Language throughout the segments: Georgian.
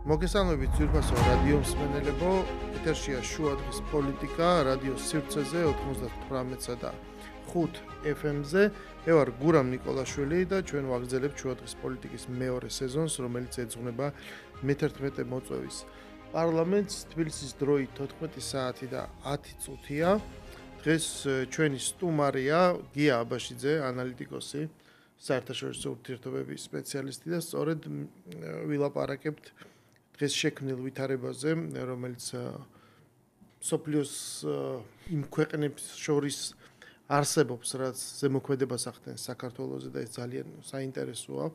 მოგესალმებით ძვირფასო რადიო მსმენელებო, ეთერშია შუადღის პოლიტიკა, რადიოს სივრცეზე 98-სა და 5 FM-ზე. მე ვარ გურამ ნიკოლაშვილი და ჩვენ ვაგრძელებთ შუადღის პოლიტიკის მეორე სეზონს, რომელიც ეძღვნება მე-11 მოწვევის პარლამენტს. თბილისის დროით 14 საათი და 10 წუთია. დღეს ჩვენი სტუმარია გია აბაშიძე, ანალიტიკოსი, საერთაშორისო ურთიერთობების სპეციალისტი და სწორედ ვილაპარაკებთ დღეს შექმნილ ვითარებაზე, რომელიც სოფლიოს იმ ქვეყნებს შორის არსებობს, რაც ზემოქმედებას ახდენს საქართველოზე და ეს ძალიან საინტერესოა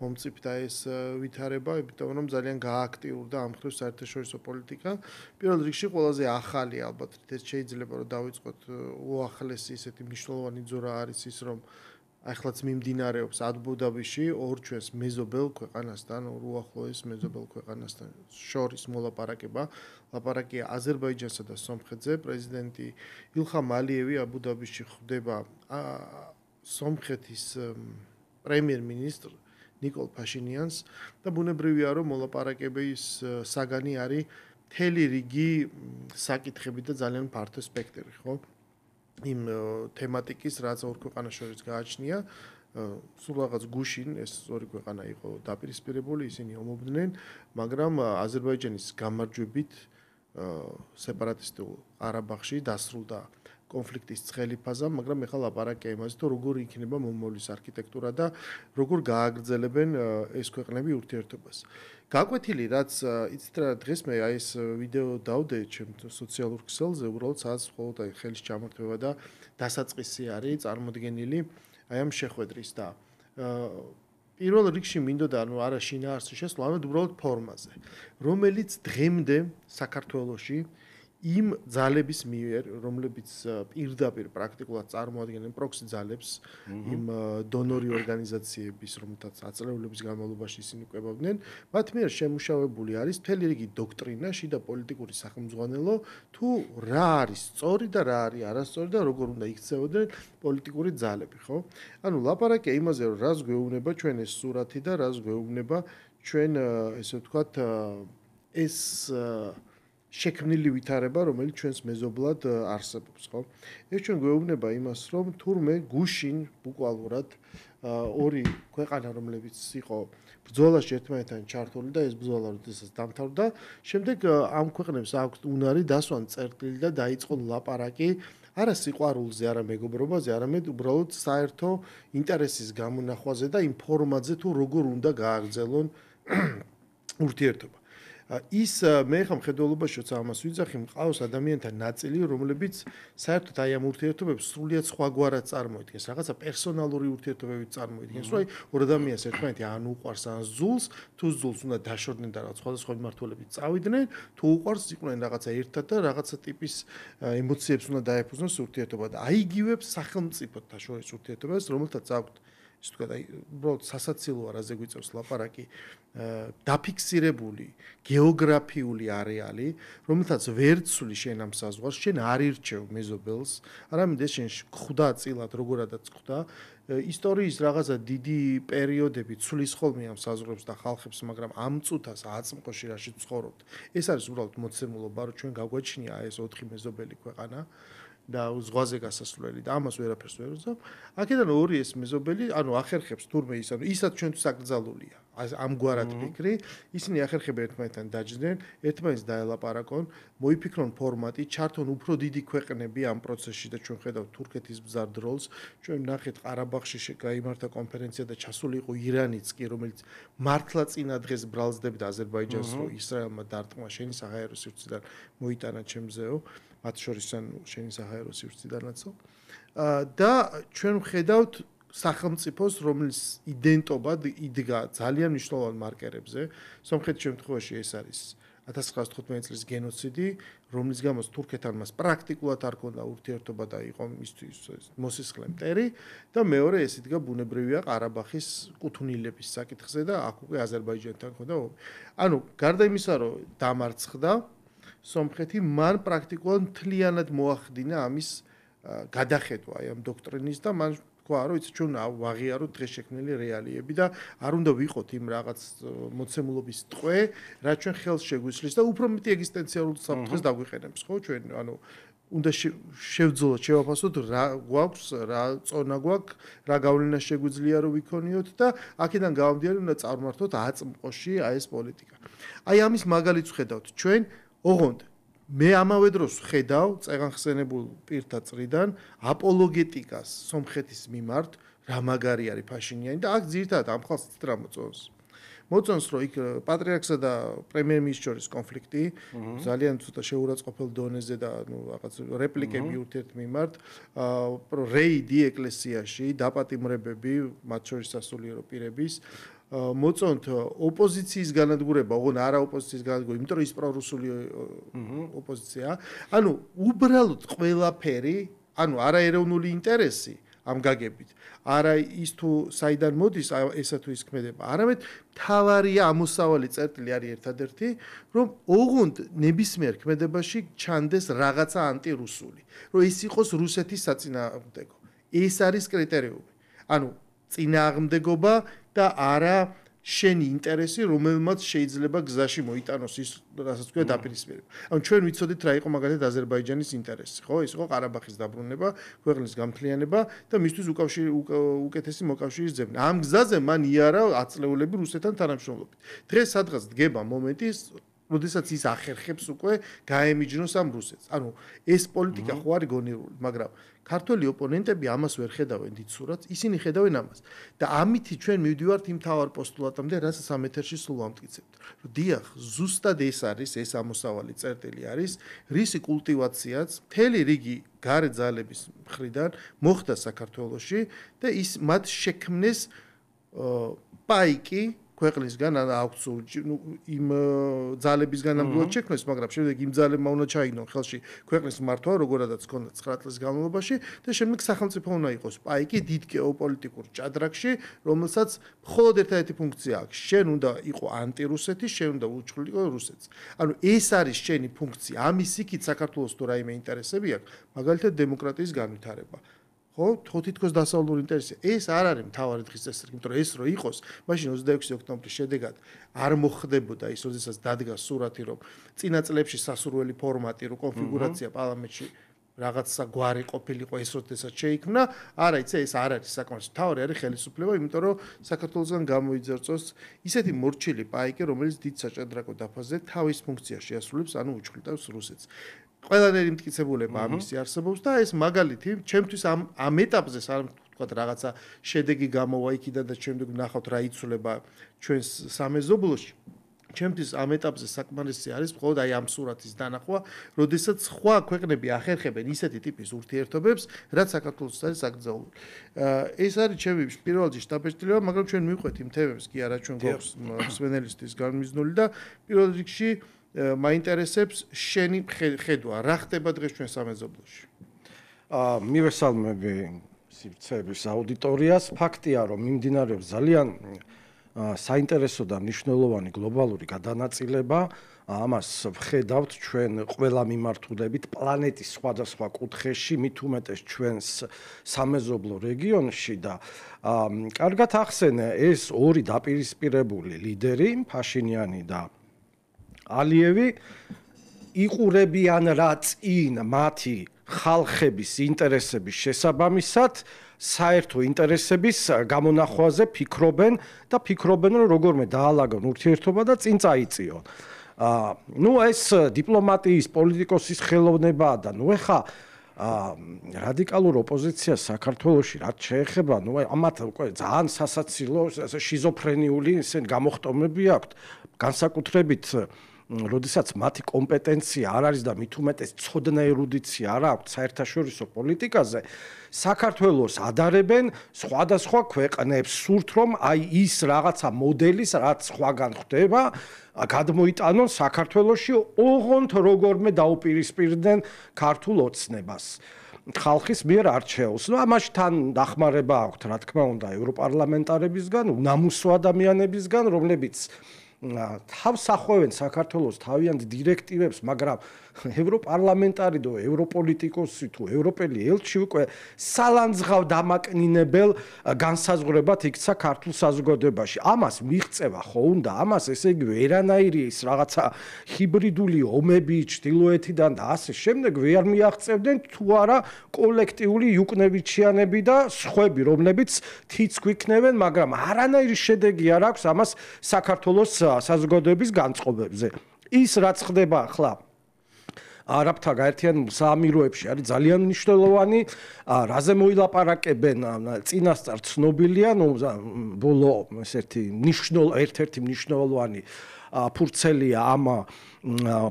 მომწიფდა ეს ვითარება, იმიტომ რომ ძალიან გააქტიურდა ამ მხრივ საერთაშორისო პოლიტიკა. პირველ რიგში ყველაზე ახალი ალბათ ეს შეიძლება რომ დავიწყოთ უახლესი ესეთი მნიშვნელოვანი ძორა არის ის რომ ახლაც მიმდინარეობს აბუ-დაბიში ორ ჩვენს მეზობელ ქვეყანასთან, ორ უახლოეს მეზობელ ქვეყანასთან შორის მოლაპარაკება. ლაპარაკია აზერბაიჯანსა და სომხეთზე. პრეზიდენტი ილხამ ალიევი აბუ-დაბიში ხვდება სომხეთის პრემიერ-მინისტრ ნიკოლ ფაშინიანს და ბუნებრივია რომ მოლაპარაკების საგანი არის მთელი რიგი საკითხები და ძალიან ფართო სპექტრი, ხო? იმ თემატიკის, რაც ორ ქვეყანას შორის გააჩნია, სულ რაღაც გუშინ ეს ორი ქვეყანა იყო დაპირისპირებული, ისინი ომობდნენ, მაგრამ აზერბაიჯანის გამარჯვებით სეპარატისტულ ყარაბაღში დასრულდა კონფლიქტის ცხელი ფაზა, მაგრამ ეხლა ლაპარაკია იმაზე, თუ როგორ იქნება მომავლის არქიტექტურა და როგორ გააგრძელებენ ეს ქვეყნები ურთიერთობას. გაკვეთილი, რაც იცით რა დღეს მე აი ეს ვიდეო დავდე ჩემ სოციალურ ქსელზე, უბრალოდ სადაც მხოლოდ აი ხელის ჩამართვება და დასაწყისი არის წარმოდგენილი აი ამ შეხვედრის და პირველ რიგში მინდოდა ანუ არა შინაარსი შესვლა, არამედ უბრალოდ ფორმაზე, რომელიც დღემდე საქართველოში იმ ძალების მიერ, რომლებიც პირდაპირ პრაქტიკულად წარმოადგენენ პროქსი ძალებს, იმ დონორი ორგანიზაციების, რომელთაც აწლევლების განმავლობაში ისინი კვებავდნენ, მათ მიერ შემუშავებული არის მთელი რიგი დოქტრინა, შიდა პოლიტიკური სახელმძღვანელო, თუ რა არის სწორი და რა არის არასწორი და როგორ უნდა იქცეოდნენ პოლიტიკური ძალები, ხო? ანუ ლაპარაკია იმაზე, რომ რას გვეუბნება ჩვენ ეს სურათი და რას გვეუბნება ჩვენ ესე ვთქვათ ეს შექმნილი ვითარება, რომელიც ჩვენს მეზობლად არსებობს, ხო? ეს ჩვენ გვეუბნება იმას, რომ თურმე გუშინ ბუკვალურად ორი ქვეყანა, რომლებიც იყო ბრძოლაში ერთმანეთთან ჩართული და ეს ბრძოლა როდესაც დამთავრდა, შემდეგ ამ ქვეყნებს აქვთ უნარი დასვან წერტილი და დაიწყონ ლაპარაკი არა სიყვარულზე, არა მეგობრობაზე, არამედ უბრალოდ საერთო ინტერესის გამონახვაზე და იმ ფორმატზე თუ როგორ უნდა გააგრძელონ ურთიერთობა. ის მე ხომ ხედველობაშიც ამას ვიძახი, მყავს ადამიანთა ნაწილი, რომლებიც საერთოდ აი ამ ურთიერთობებს სრულიად სხვაგვარად წარმოიდგენს, რაღაცა პერსონალური ურთიერთობებით წარმოიდგენს, რომ აი ორ ადამიანს ერთმანეთი ან უყვარს, ან ზულს, თუ ზულს უნდა დაშორდნენ და რაღაც სხვადასხვა მიმართულებით წავიდნენ, თუ უყვარს იყვნენ რაღაცა ერთად და რაღაცა ტიპის ემოციებს უნდა დაეფუძნოს ურთიერთობა და აიგივე სახელმწიფოთა შორის ურთიერთობას, რომელთაც აქვთ ის თქვა აი უბრალოდ სასაცილოა რაზე გვიწევს ლაპარაკი დაფიქსირებული გეოგრაფიული არეალი, რომელთაც ვერ ცვლი შენ ამ საზღვარს, შენ არ ირჩევ მეზობელს, არამედ ეს შენ ხვდა წილად როგორადაც ხვდა, ისტორიის რაღაცა დიდი პერიოდები ცვლის ხოლმე ამ საზღვრებს და ხალხებს, მაგრამ ამ წუთას აწმყოში რაში ცხოვრობთ. ეს არის უბრალოდ მოცემულობა, რომ ჩვენ გაგვაჩნია ეს 4 მეზობელი ქვეყანა და ზღვაზე გასასვლელი და ამას ვერაფერს ვერ ვუძებ. აქედან ორი ეს მეზობელი, ანუ ახერხებს თურმე ის, ანუ ისაც ჩვენთვის აკრძალულია. ამგვარად ფიქრი, ისინი ახერხებენ ერთმანეთთან დაჯდნენ, ერთმანეთს დაელაპარაკონ, მოიფიქრონ ფორმატი, ჩართონ უფრო დიდი ქვეყნები ამ პროცესში და ჩვენ ხედავთ თურქეთის ბზარ დროლს, ჩვენ ნახეთ ყარაბაღში გაიმართა კონფერენცია და ჩასული იყო ირანიც კი, რომელიც მართლა წინა დღეს ბრალსდებდა აზერბაიჯანს, რომ ისრაელმა დარტყმა შენი საჰაერო სივრციდან მოიტანა ჩემზეო, მათ შორის ანუ შენი საჰაერო სივრციდანაცო. და ჩვენ ვხედავთ სახელმწიფოს, რომლის იდენტობა იდგა ძალიან მნიშვნელოვან მარკერებზე. სომხეთის შემთხვევაში ეს არის 1915 წლის გენოციდი, რომლის გამოც თურქეთთან მას პრაქტიკულად არ ქონდა ურთიერთობა და იყო მისთვის მოსისხლე მტერი და მეორე ეს იდგა ბუნებრივია ყარაბაღის კუთვნილების საკითხზე და აქ უკვე აზერბაიჯანთან ქონდა. ანუ გარდა იმისა, რომ დამარცხდა სომხეთი, მან პრაქტიკულად მთლიანად მოახდინა ამის გადახედვა აი ამ დოქტრინის და მან თქვა, რომ იცი ჩვენ ვაღიაროთ დღეს შექმნილი რეალიები და არ უნდა ვიყოთ იმ რაღაც მოცემულობის ტყვე, რაც ჩვენ ხელს შეგვიცვლის და უფრო მეტი ეგზისტენციალურ საფრთხეს დაგვიყენებს, ხო, ჩვენ ანუ უნდა შევძოლოთ, შევაფასოთ რა გვაქვს, რა წონა გვაქვს, რა გავლენა შეგვიძლია რომ ვიქონიოთ და აქედან გამომდინარე უნდა წარმართოთ აწმყოში ეს პოლიტიკა. აი ამის მაგალითს ხედავთ ჩვენ, ოღონდ მე ამავე დროს ხედავ წეღანხსენებულ პირთა წრიდან აპოლოგეტიკას სომხეთის მიმართ, რა მაგარი არის ფაშინიანი და აქ ძირითადად ამ ხალხს რა მოწონს. მოწონს რომ იქ პატრიარქსა და პრემიერ-მინისტრს შორის კონფლიქტი ძალიან ცოტა შეურაცხყოფელ დონეზე და ნუ რაღაც რეპლიკები ურთიერთ მიმართ, რეიდი ეკლესიაში, დაპატიმრებები, მათ შორის სასულიერო პირების მოწონთ ოპოზიციის განადგურება, ოღონდ არა ოპოზიციის განადგურება, იმიტომ რომ ის პრორუსული ოპოზიციაა. ანუ უბრალოდ ყველაფერი, ანუ არაეროვნული ინტერესი ამ გაგებით. არა ის თუ საიდან მოდის ესა თუ ის ქმედება, არამედ თავარია ამოსავალი წერტილი არის ერთადერთი, რომ ოღონდ ნებისმიერ ქმედებაში ჩანდეს რაღაცა ანტირუსული, რომ ეს იყოს რუსეთის საწინააღმდეგო. ეს არის კრიტერიუმი. ანუ წინააღმდეგობა და არა შენი ინტერესი, რომელმაც შეიძლება გზაში მოიტანოს ის, რასაც თქვია დაპირისპირება. ანუ ჩვენ ვიცოდით რა იყო მაგალითად აზერბაიჯანის ინტერესი, ხო? ის იყო ყარაბაღის დაბრუნება, ქვეყნის გამთლიანება და მისთვის უკეთესი მოკავშირის ძებნა. ამ გზაზე მან იარა აწლეულები რუსეთთან თანამშრომლობით. დღეს სადღაც დგება მომენტი, როდესაც ის ახერხებს უკვე გაემიჯნოს ამ რუსეთს. ანუ ეს პოლიტიკა ხო არის გონივრული, მაგრამ ქართველი ოპონენტები ამას ვერ ხედავენ დიდ სურათს, ისინი ხედავენ ამას. და ამითი ჩვენ მივდივართ იმ თავარ პოსტულატამდე, რასაც ამ ეთერში სულ ვამტკიცებთ. რომ დიახ, ზუსტად ეს არის, ეს ამოსავალი წერტილი არის, რისი კულტივაციაც მთელი რიგი გარე ძალების მხრიდან მოხდა საქართველოში და ის მათ შექმნეს პაიკი ქვეყნისგან აქვს იმ ძალებისგან ნამდვილად შექმნეს, მაგრამ შემდეგ იმ ძალებმა უნდა ჩაიგნონ ხელში ქვეყნის მართვა, როგორადაც ჰქონდა 9 წლის განმავლობაში და შემდეგ სახელმწიფო უნდა იყოს პაიკი დიდ გეოპოლიტიკურ ჭადრაკში, რომელსაც მხოლოდ ერთადერთი ფუნქცია აქვს. შენ უნდა იყო ანტირუსეთი, შენ უნდა უჩხლიყო რუსეთს. ანუ ეს არის შენი ფუნქცია. ამის იქით საქართველოს თუ რაიმე ინტერესები აქვს, მაგალითად დემოკრატიის განვითარება. ხო, თითქოს დასავლური ინტერესი. ეს არ არის მთავარი დღის წესრიგი, იმიტომ რომ ეს რო იყოს, მაშინ 26 ოქტომბრის შედეგად არ მოხდებოდა ის, როდესაც დადგა სურათი, რომ წინა წლებში სასურველი ფორმატი, რო კონფიგურაცია პარლამენტში რაღაცა გვარი ყოფილიყო ეს, როდესაც შეიქმნა, არა, იცი, ეს არ არის საკმაოდ მთავარი არის ხელისუფლება, იმიტომ რომ საქართველოსგან გამოიძერწოს ისეთი მორჩილი პაიკი, რომელიც დიდ საჭადრაკო დაფაზე თავის ფუნქციას შეასრულებს, ანუ უჩხლიტავს რუსეთს. ყველანაირი მტკიცებულება ამისი არსებობს და ეს მაგალითი ჩემთვის ამ ეტაპზე თქვათ რაღაცა შედეგი გამოვა იქიდან და შემდეგ ნახავთ რა იცვლება ჩვენს სამეზობლოში. ჩემთვის ამ ეტაპზე საკმარისი არის მხოლოდ აი ამ სურათის დანახვა, როდესაც სხვა ქვეყნები ახერხებენ ისეთი ტიპის ურთიერთობებს, რაც საქართველოს არის აკრძალული. ეს არის ჩემი პირველ რიგში დაბეჭდილება, მაგრამ ჩვენ მივყვეთ იმ თემებს კი არა ჩვენ გვაქვს მსმენელისთვის განმიზნული და პირველ რიგში მაინტერესებს შენი ხედვა, რა ხდება დღეს ჩვენ სამეზობლოში. მივესალმები სივრცეების აუდიტორიას. ფაქტია, რომ მიმდინარეობს ძალიან საინტერესო და მნიშვნელოვანი გლობალური გადანაწილება. ამას ვხედავთ ჩვენ ყველა მიმართულებით პლანეტის სხვადასხვა კუთხეში, მით უმეტეს ჩვენს სამეზობლო რეგიონში და კარგად ახსენე, ეს ორი დაპირისპირებული ლიდერი, ფაშინიანი და ალიევი იყურებიან რა წინ მათი ხალხების ინტერესების შესაბამისად საერთო ინტერესების გამონახვაზე ფიქრობენ და ფიქრობენ რომ როგორმე დაალაგონ ურთიერთობა და წინ წაიწიონ. ნუ ეს დიპლომატიის პოლიტიკოსის ხელოვნებაა და ნუ ეხა რადიკალურ ოპოზიციას საქართველოში რაც შეეხება, ნუ ამათ უკვე ძალიან სასაცილო შიზოფრენიული ისეთ გამოხტომები აქვთ, განსაკუთრებით როდესაც მათი კომპეტენცია არ არის და მით უმეტეს ცოდნა ერუდიცია არ აქვს საერთაშორისო პოლიტიკაზე, საქართველოს ადარებენ სხვადასხვა ქვეყნებს, სურთ რომ აი ის რაღაცა მოდელის, რაც სხვაგან ხდება, გადმოიტანონ საქართველოში, ოღონდ როგორმე დაუპირისპირდნენ ქართულ ოცნებას. ხალხის მიერ არჩეულს. ნუ ამაში თან დახმარება აქვთ, რა თქმა უნდა, ევროპარლამენტარებისგან, ნამუსო ადამიანებისგან, რომლებიც თავს ახევენ საქართველოს თავიანთ დირექტივებს, მაგრამ ევროპარლამენტარი და ევროპოლიტიკოსი თუ ევროპელი ელჩი უკვე სალანძღავ დამაკნინებელ განსაზღვრებად იქცა ქართულ საზოგადოებაში. ამას მიღწევა ხო უნდა, ამას ესე იგი ვერანაირი ის რაღაცა ჰიბრიდული ომები ჩრდილოეთიდან და ასე შემდეგ ვერ მიაღწევდნენ თუ არა კოლექტიული იუკნევიჩიანები და სხვები, რომლებიც თიც გვიქნევენ, მაგრამ არანაირი შედეგი არ აქვს ამას საქართველოს საზოგადოების განწყობებზე. ის რაც ხდება ახლა არაბთა გაერთიანებულ საამიროებში არის ძალიან მნიშვნელოვანი, რაზე მოილაპარაკებენ წინასწარ ცნობილია, ბოლო ერთ-ერთი მნიშვნელოვანი ფურცელია ამ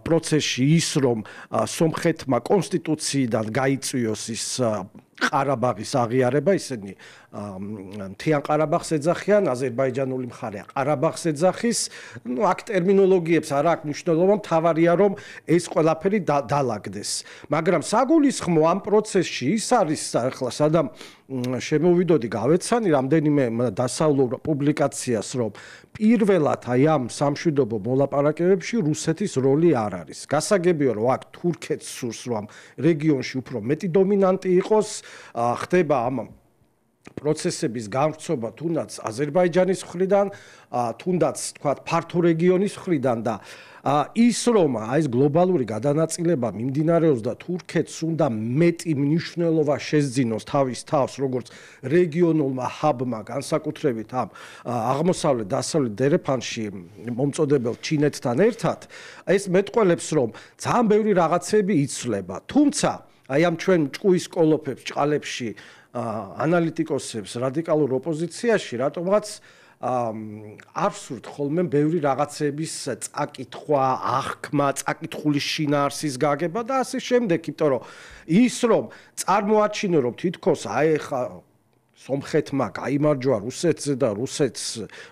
პროცესში ის, რომ სომხეთმა კონსტიტუციიდან გაიწვიოს ის ყარაბაღის აღიარება, ისინი მთიან ყარაბაღს ეძახიან, აზერბაიჯანული მხარე ყარაბაღს ეძახის, აქ ტერმინოლოგიებს არ აქვს მნიშვნელობა, მთავარია რომ ეს ყველაფერი დაალაგდეს. მაგრამ საგულისხმო ამ პროცესში ის არის ახლა სადამ შემოვიდოდი გავეცანი რამდენიმე დასავლურ პუბლიკაციას, რომ პირველად აი ამ სამშვიდობო მოლაპარაკებებში რუსეთის როლი არ არის. გასაგებია რომ აქ თურქეთს სურს რომ რეგიონში უფრო მეტი დომინანტი იყოს, ხდება ამ პროცესების გამრცობა თუნდაც აზერბაიჯანის მხრიდან, თუნდაც თქვათ ფართო რეგიონის მხრიდან და ის რომ ეს გლობალური გადანაწილება მიმდინარეობს და თურქეთს უნდა მეტი მნიშვნელობა შესძინოს თავის თავს როგორც რეგიონულმა ჰაბმა განსაკუთრებით ამ აღმოსავლეთ დასავლეთ დერეფანში მომწოდებელ ჩინეთთან ერთად ეს მეტყველებს რომ ძალიან ბევრი რაღაცები იცვლება თუმცა აი ამ ჩვენ ჭკუის კოლოფებს ჭყალებში ანალიტიკოსებს რადიკალურ ოპოზიციაში რატომღაც არ სურთ ხოლმე ბევრი რაღაცების წაკითხვა, აღქმა, წაკითხული შინაარსის გაგება და ასე შემდეგ, იმიტომ რომ ის რომ წარმოაჩინო რომ თითქოს აი ხა სომხეთმა გაიმარჯვა რუსეთზე და რუსეთს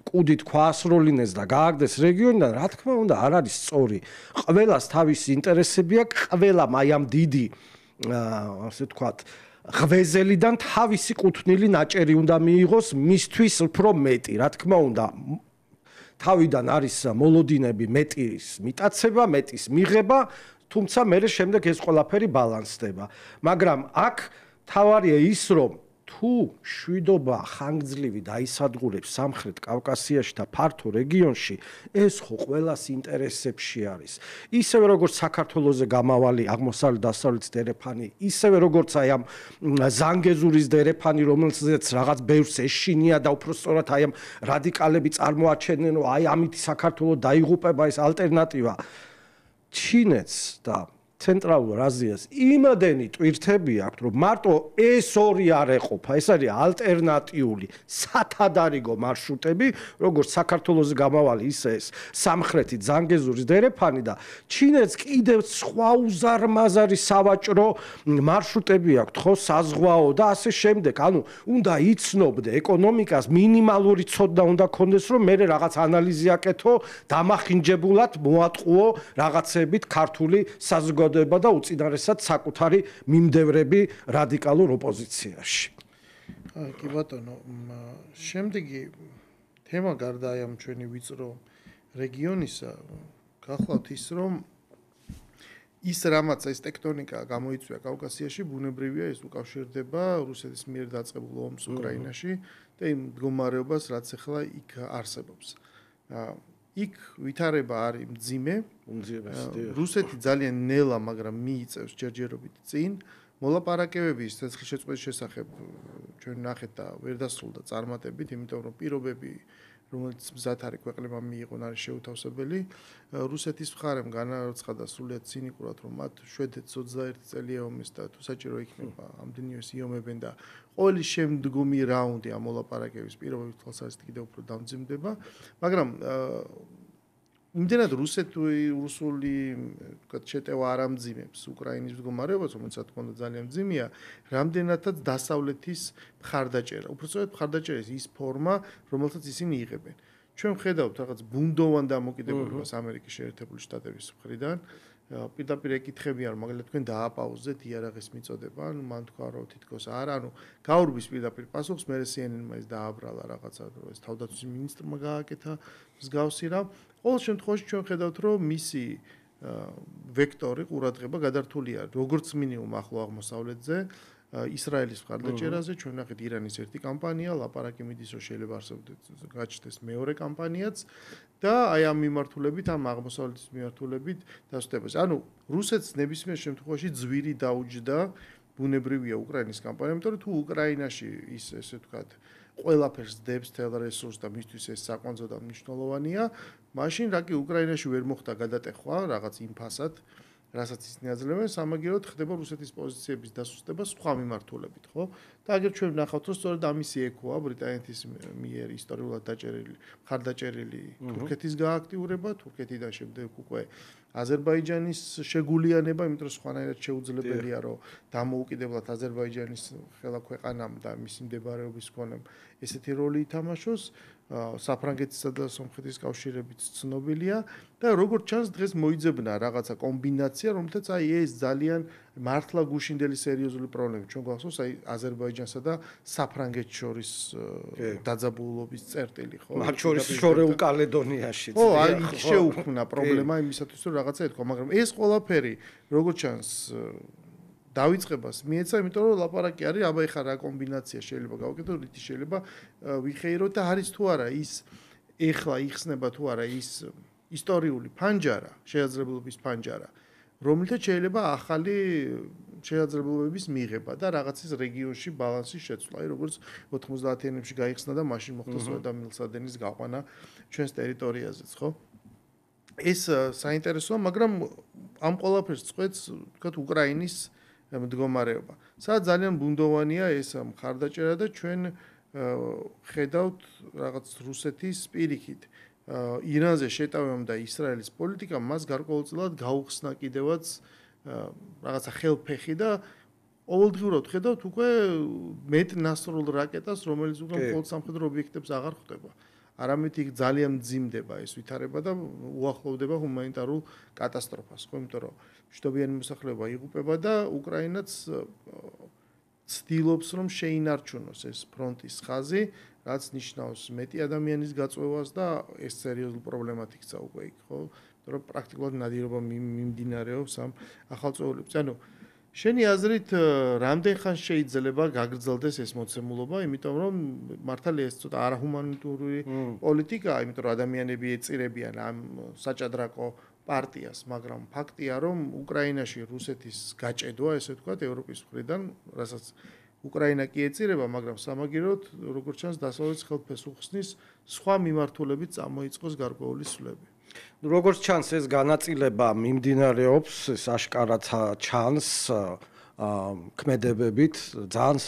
კუდით ქვაასროლინეს და გააგდეს რეგიონიდან, რა თქმა უნდა, არ არის სწორი. ყველას თავისი ინტერესები აქვს, ყველამ აი ამ დიდი ასე ვთქვათ ღვეზელიდან თავისი კუთვნილი ნაჭერი უნდა მიიღოს მისთვის უფრო მეტი, რა თქმა უნდა. თავიდან არის მოლოდინები მეტის მიტაცება, მეტის მიღება, თუმცა მერე შემდეგ ეს ყველაფერი ბალანსდება. მაგრამ აქ თავარია ის, რომ თუ შვიდობა ხანგრძლივი დაისადგურებს სამხრეთ კავკასიაში და ფართო რეგიონში, ეს ხო ყველას ინტერესებში არის. ისევე როგორც საქართველოზე გამავალი აღმოსავლეთ დასავლეთის დერეფანი, ისევე როგორც აი ამ ზანგეზურის დერეფანი, რომელზეც რაღაც ბევრს ეშინია და უფრო სწორად აი ამ რადიკალები წარმოაჩენენ, რომ აი ამით საქართველოს დაიღუპება ეს ალტერნატივა. ჩინეთს და ცენტრალურ აზიას იმდენი ტვირთები აქვს, რომ მარტო ეს ორი არ ეყოფა, ეს არის ალტერნატიული სათადარიგო მარშრუტები, როგორც საქართველოს გამავალი, ისე ეს სამხრეთი ზანგეზურის დერეფანი და ჩინეთს კიდევ სხვა უზარმაზარი სავაჭრო მარშრუტები აქვს, ხო, საზღვაო და ასე შემდეგ. ანუ უნდა იცნობდე ეკონომიკას, მინიმალური ცოდნა უნდა ქონდეს, რომ მე რაღაც ანალიზი აკეთო, დამახინჯებულად მოატყუო რაღაცებით ქართული საზოგადოება და უწინარესად საკუთარი მიმდევრები რადიკალურ ოპოზიციაში. კი ბატონო, შემდეგი თემა გარდა აი ამ ჩვენი ვიწრო რეგიონისა, გახლავთ ის რომ ის რამაც ეს ტექტონიკა გამოიწვია კავკასიაში, ბუნებრივია ის უკავშირდება რუსეთის მიერ დაწყებულ ომს უკრაინაში და იმ მდგომარეობას, რაც ახლა იქ არსებობს. იქ ვითარება არის მძიმე, რუსეთი ძალიან ნელა, მაგრამ მიიწევს ჯერჯერობით წინ. მოლაპარაკებების ცეცხლის შეწყვეტის შესახებ ჩვენ ნახეთ და ვერ დასრულდა წარმატებით, იმიტომ რომ პირობები, რომელიც მზად არის ქვეყნებმა მიიღონ, არის შეუთავსებელი. რუსეთის მხარემ განაცხადა სრულიად ცინიკურად, რომ მათ შვედეთს 21 წელი ეომეს და თუ საჭირო იქნება ამდენივეს იომებენ და ყოველი შემდგომი რაუნდი ამ მოლაპარაკების პირობების თვალსაზრისით კიდევ უფრო დამძიმდება, მაგრამ იმდენად რუსული შეტევა არ ამძიმებს უკრაინის მდგომარეობას, რომელიც თქმა უნდა ძალიან მძიმეა, რამდენადაც დასავლეთის მხარდაჭერა. უბრალოდ მხარდაჭერის ის ფორმა, რომელსაც ისინი იღებენ. ჩვენ ვხედავთ რაღაც ბუნდოვან დამოკიდებულებას ამერიკის შეერთებული შტატების მხრიდან, პირდაპირ ეკითხებიან, მაგალითად თქვენ დააპაუზეთ იარაღის მიწოდება, ანუ მან თქვა რომ თითქოს არა, ანუ გაურბის პირდაპირ პასუხს მე CNN-მა ის დააბრალა რაღაცა, რომ ეს თავდაცვის მინისტრმა გააკეთა მსგავსი რა. ყოველ შემთხვევაში ჩვენ ხედავთ, რომ მისი ვექტორი ყურადღება გადართულია როგორც მინიმუმ ახლო აღმოსავლეთზე, ისრაელის მხარდაჭერაზე, ჩვენ ნახეთ ირანის ერთი კამპანია, ლაპარაკი მიდის, რომ შეიძლება არსებობდეს გაჩნდეს მეორე კამპანიაც და აი ამ მიმართულებით, ამ აღმოსავლეთის მიმართულებით დასწრებას. ანუ რუსეთს ნებისმიერ შემთხვევაში ძვირი დაუჯდა, ბუნებრივია უკრაინის კამპანია, იმიტომ რომ თუ უკრაინაში ის ესე ვთქვათ, ყველაფერს დებს თელ რესურსს და მისთვის ეს საკვანძო და მნიშვნელოვანია, მაშინ რა კი უკრაინაში ვერ მოხდა გადატეხვა რაღაც იმ ფასად, რასაც ისინი აძლევენ, სამაგიეროდ ხდება რუსეთის პოზიციების დასუსტება სხვა მიმართულებით, ხო? და აგერ ჩვენ ვნახავთ, რომ სწორედ ამისი ექოა ბრიტანეთის მიერ ისტორიულად დაჭერილი, მხარდაჭერილი თურქეთის გააქტიურება, თურქეთიდან შემდეგ უკვე აზერბაიჯანის შეგულიანება, იმიტომ რომ სხვანაირად შეუძლებელია, რომ დამოუკიდებლად აზერბაიჯანის ხელა ქვეყანამ და მისი მდებარეობის მქონემ ესეთი როლი ითამაშოს. საფრანგეთისა და სომხეთის კავშირებით ცნობილია და როგორც ჩანს დღეს მოიძებნა რაღაცა კომბინაცია, რომელთაც აი ეს ძალიან მართლა გუშინდელი სერიოზული პრობლემები ჩვენ გვახსოვს აი აზერბაიჯანსა და საფრანგეთს შორის დაძაბულობის წერტილი, ხო? მათ შორის შორეულ კალედონიაში. ხო, აი შეუქმნა პრობლემა იმისათვის, რომ რაღაცა ეთქვა, მაგრამ ეს ყველაფერი როგორც ჩანს დავიწყებას მიეცა, იმიტომ რომ ლაპარაკი არის, აბა ეხლა რა კომბინაცია შეიძლება გავაკეთოთ, რითი შეიძლება ვიხეიროთ და არის თუ არა ის ეხლა იხსნება თუ არა ის ისტორიული ფანჯარა, შეაძლებლობის ფანჯარა, რომელთაც შეიძლება ახალი შეაძლებლობების მიღება და რაღაცის რეგიონში ბალანსის შეცვლა, აი როგორც 90-იანებში გაიხსნა და მაშინ მოხდა სვედა მილსადენის გაყვანა ჩვენს ტერიტორიაზეც, ხო? ეს საინტერესოა, მაგრამ ამ ყველაფერს წყვეტს, ვთქვათ, უკრაინის მდგომარეობა. სადაც ძალიან ბუნდოვანია ეს მხარდაჭერა და ჩვენ ხედავთ რაღაც რუსეთის პირიქით ირანზე შეტევამ და ისრაელის პოლიტიკამ მას გარკვეულწილად გაუხსნა კიდევაც რაღაცა ხელფეხი და ყოველდღიურად ხედავთ უკვე მეტნასრულ რაკეტას, რომელიც უკვე მხოლოდ სამხედრო ობიექტებს აღარ ხვდება. არამედ იქ ძალიან მძიმდება ეს ვითარება და უახლოვდება ჰუმანიტარულ კატასტროფას, ხო, იმიტომ რომ მშვიდობიანი მოსახლეობა იღუპება და უკრაინაც ცდილობს რომ შეინარჩუნოს ეს ფრონტის ხაზი, რაც ნიშნავს მეტი ადამიანის გაწვევას და ეს სერიოზული პრობლემად იქცა უკვე იქ, ხო? იმიტომ რომ პრაქტიკულად ნადირობა მიმდინარეობს ამ ახალწეულებზე. ანუ შენი აზრით რამდენ ხანს შეიძლება გაგრძელდეს ეს მოცემულობა, იმიტომ რომ მართალია ეს ცოტა არაჰუმანიტარული პოლიტიკაა, იმიტომ რომ ადამიანები ეწირებიან ამ საჭადრაკო პარტიას, მაგრამ ფაქტია რომ უკრაინაში რუსეთის გაჭედვა, ესე ვთქვათ, ევროპის მხრიდან, რასაც უკრაინა კი ეწირება, მაგრამ სამაგიეროდ როგორც ჩანს დასავლეთის ხელფეს უხსნის სხვა მიმართულებით წამოიწყოს გარკვეული სვლები. როგორც ჩანს ეს განაწილება მიმდინარეობს, ეს აშკარად ჩანს ქმედებებით, ძალიან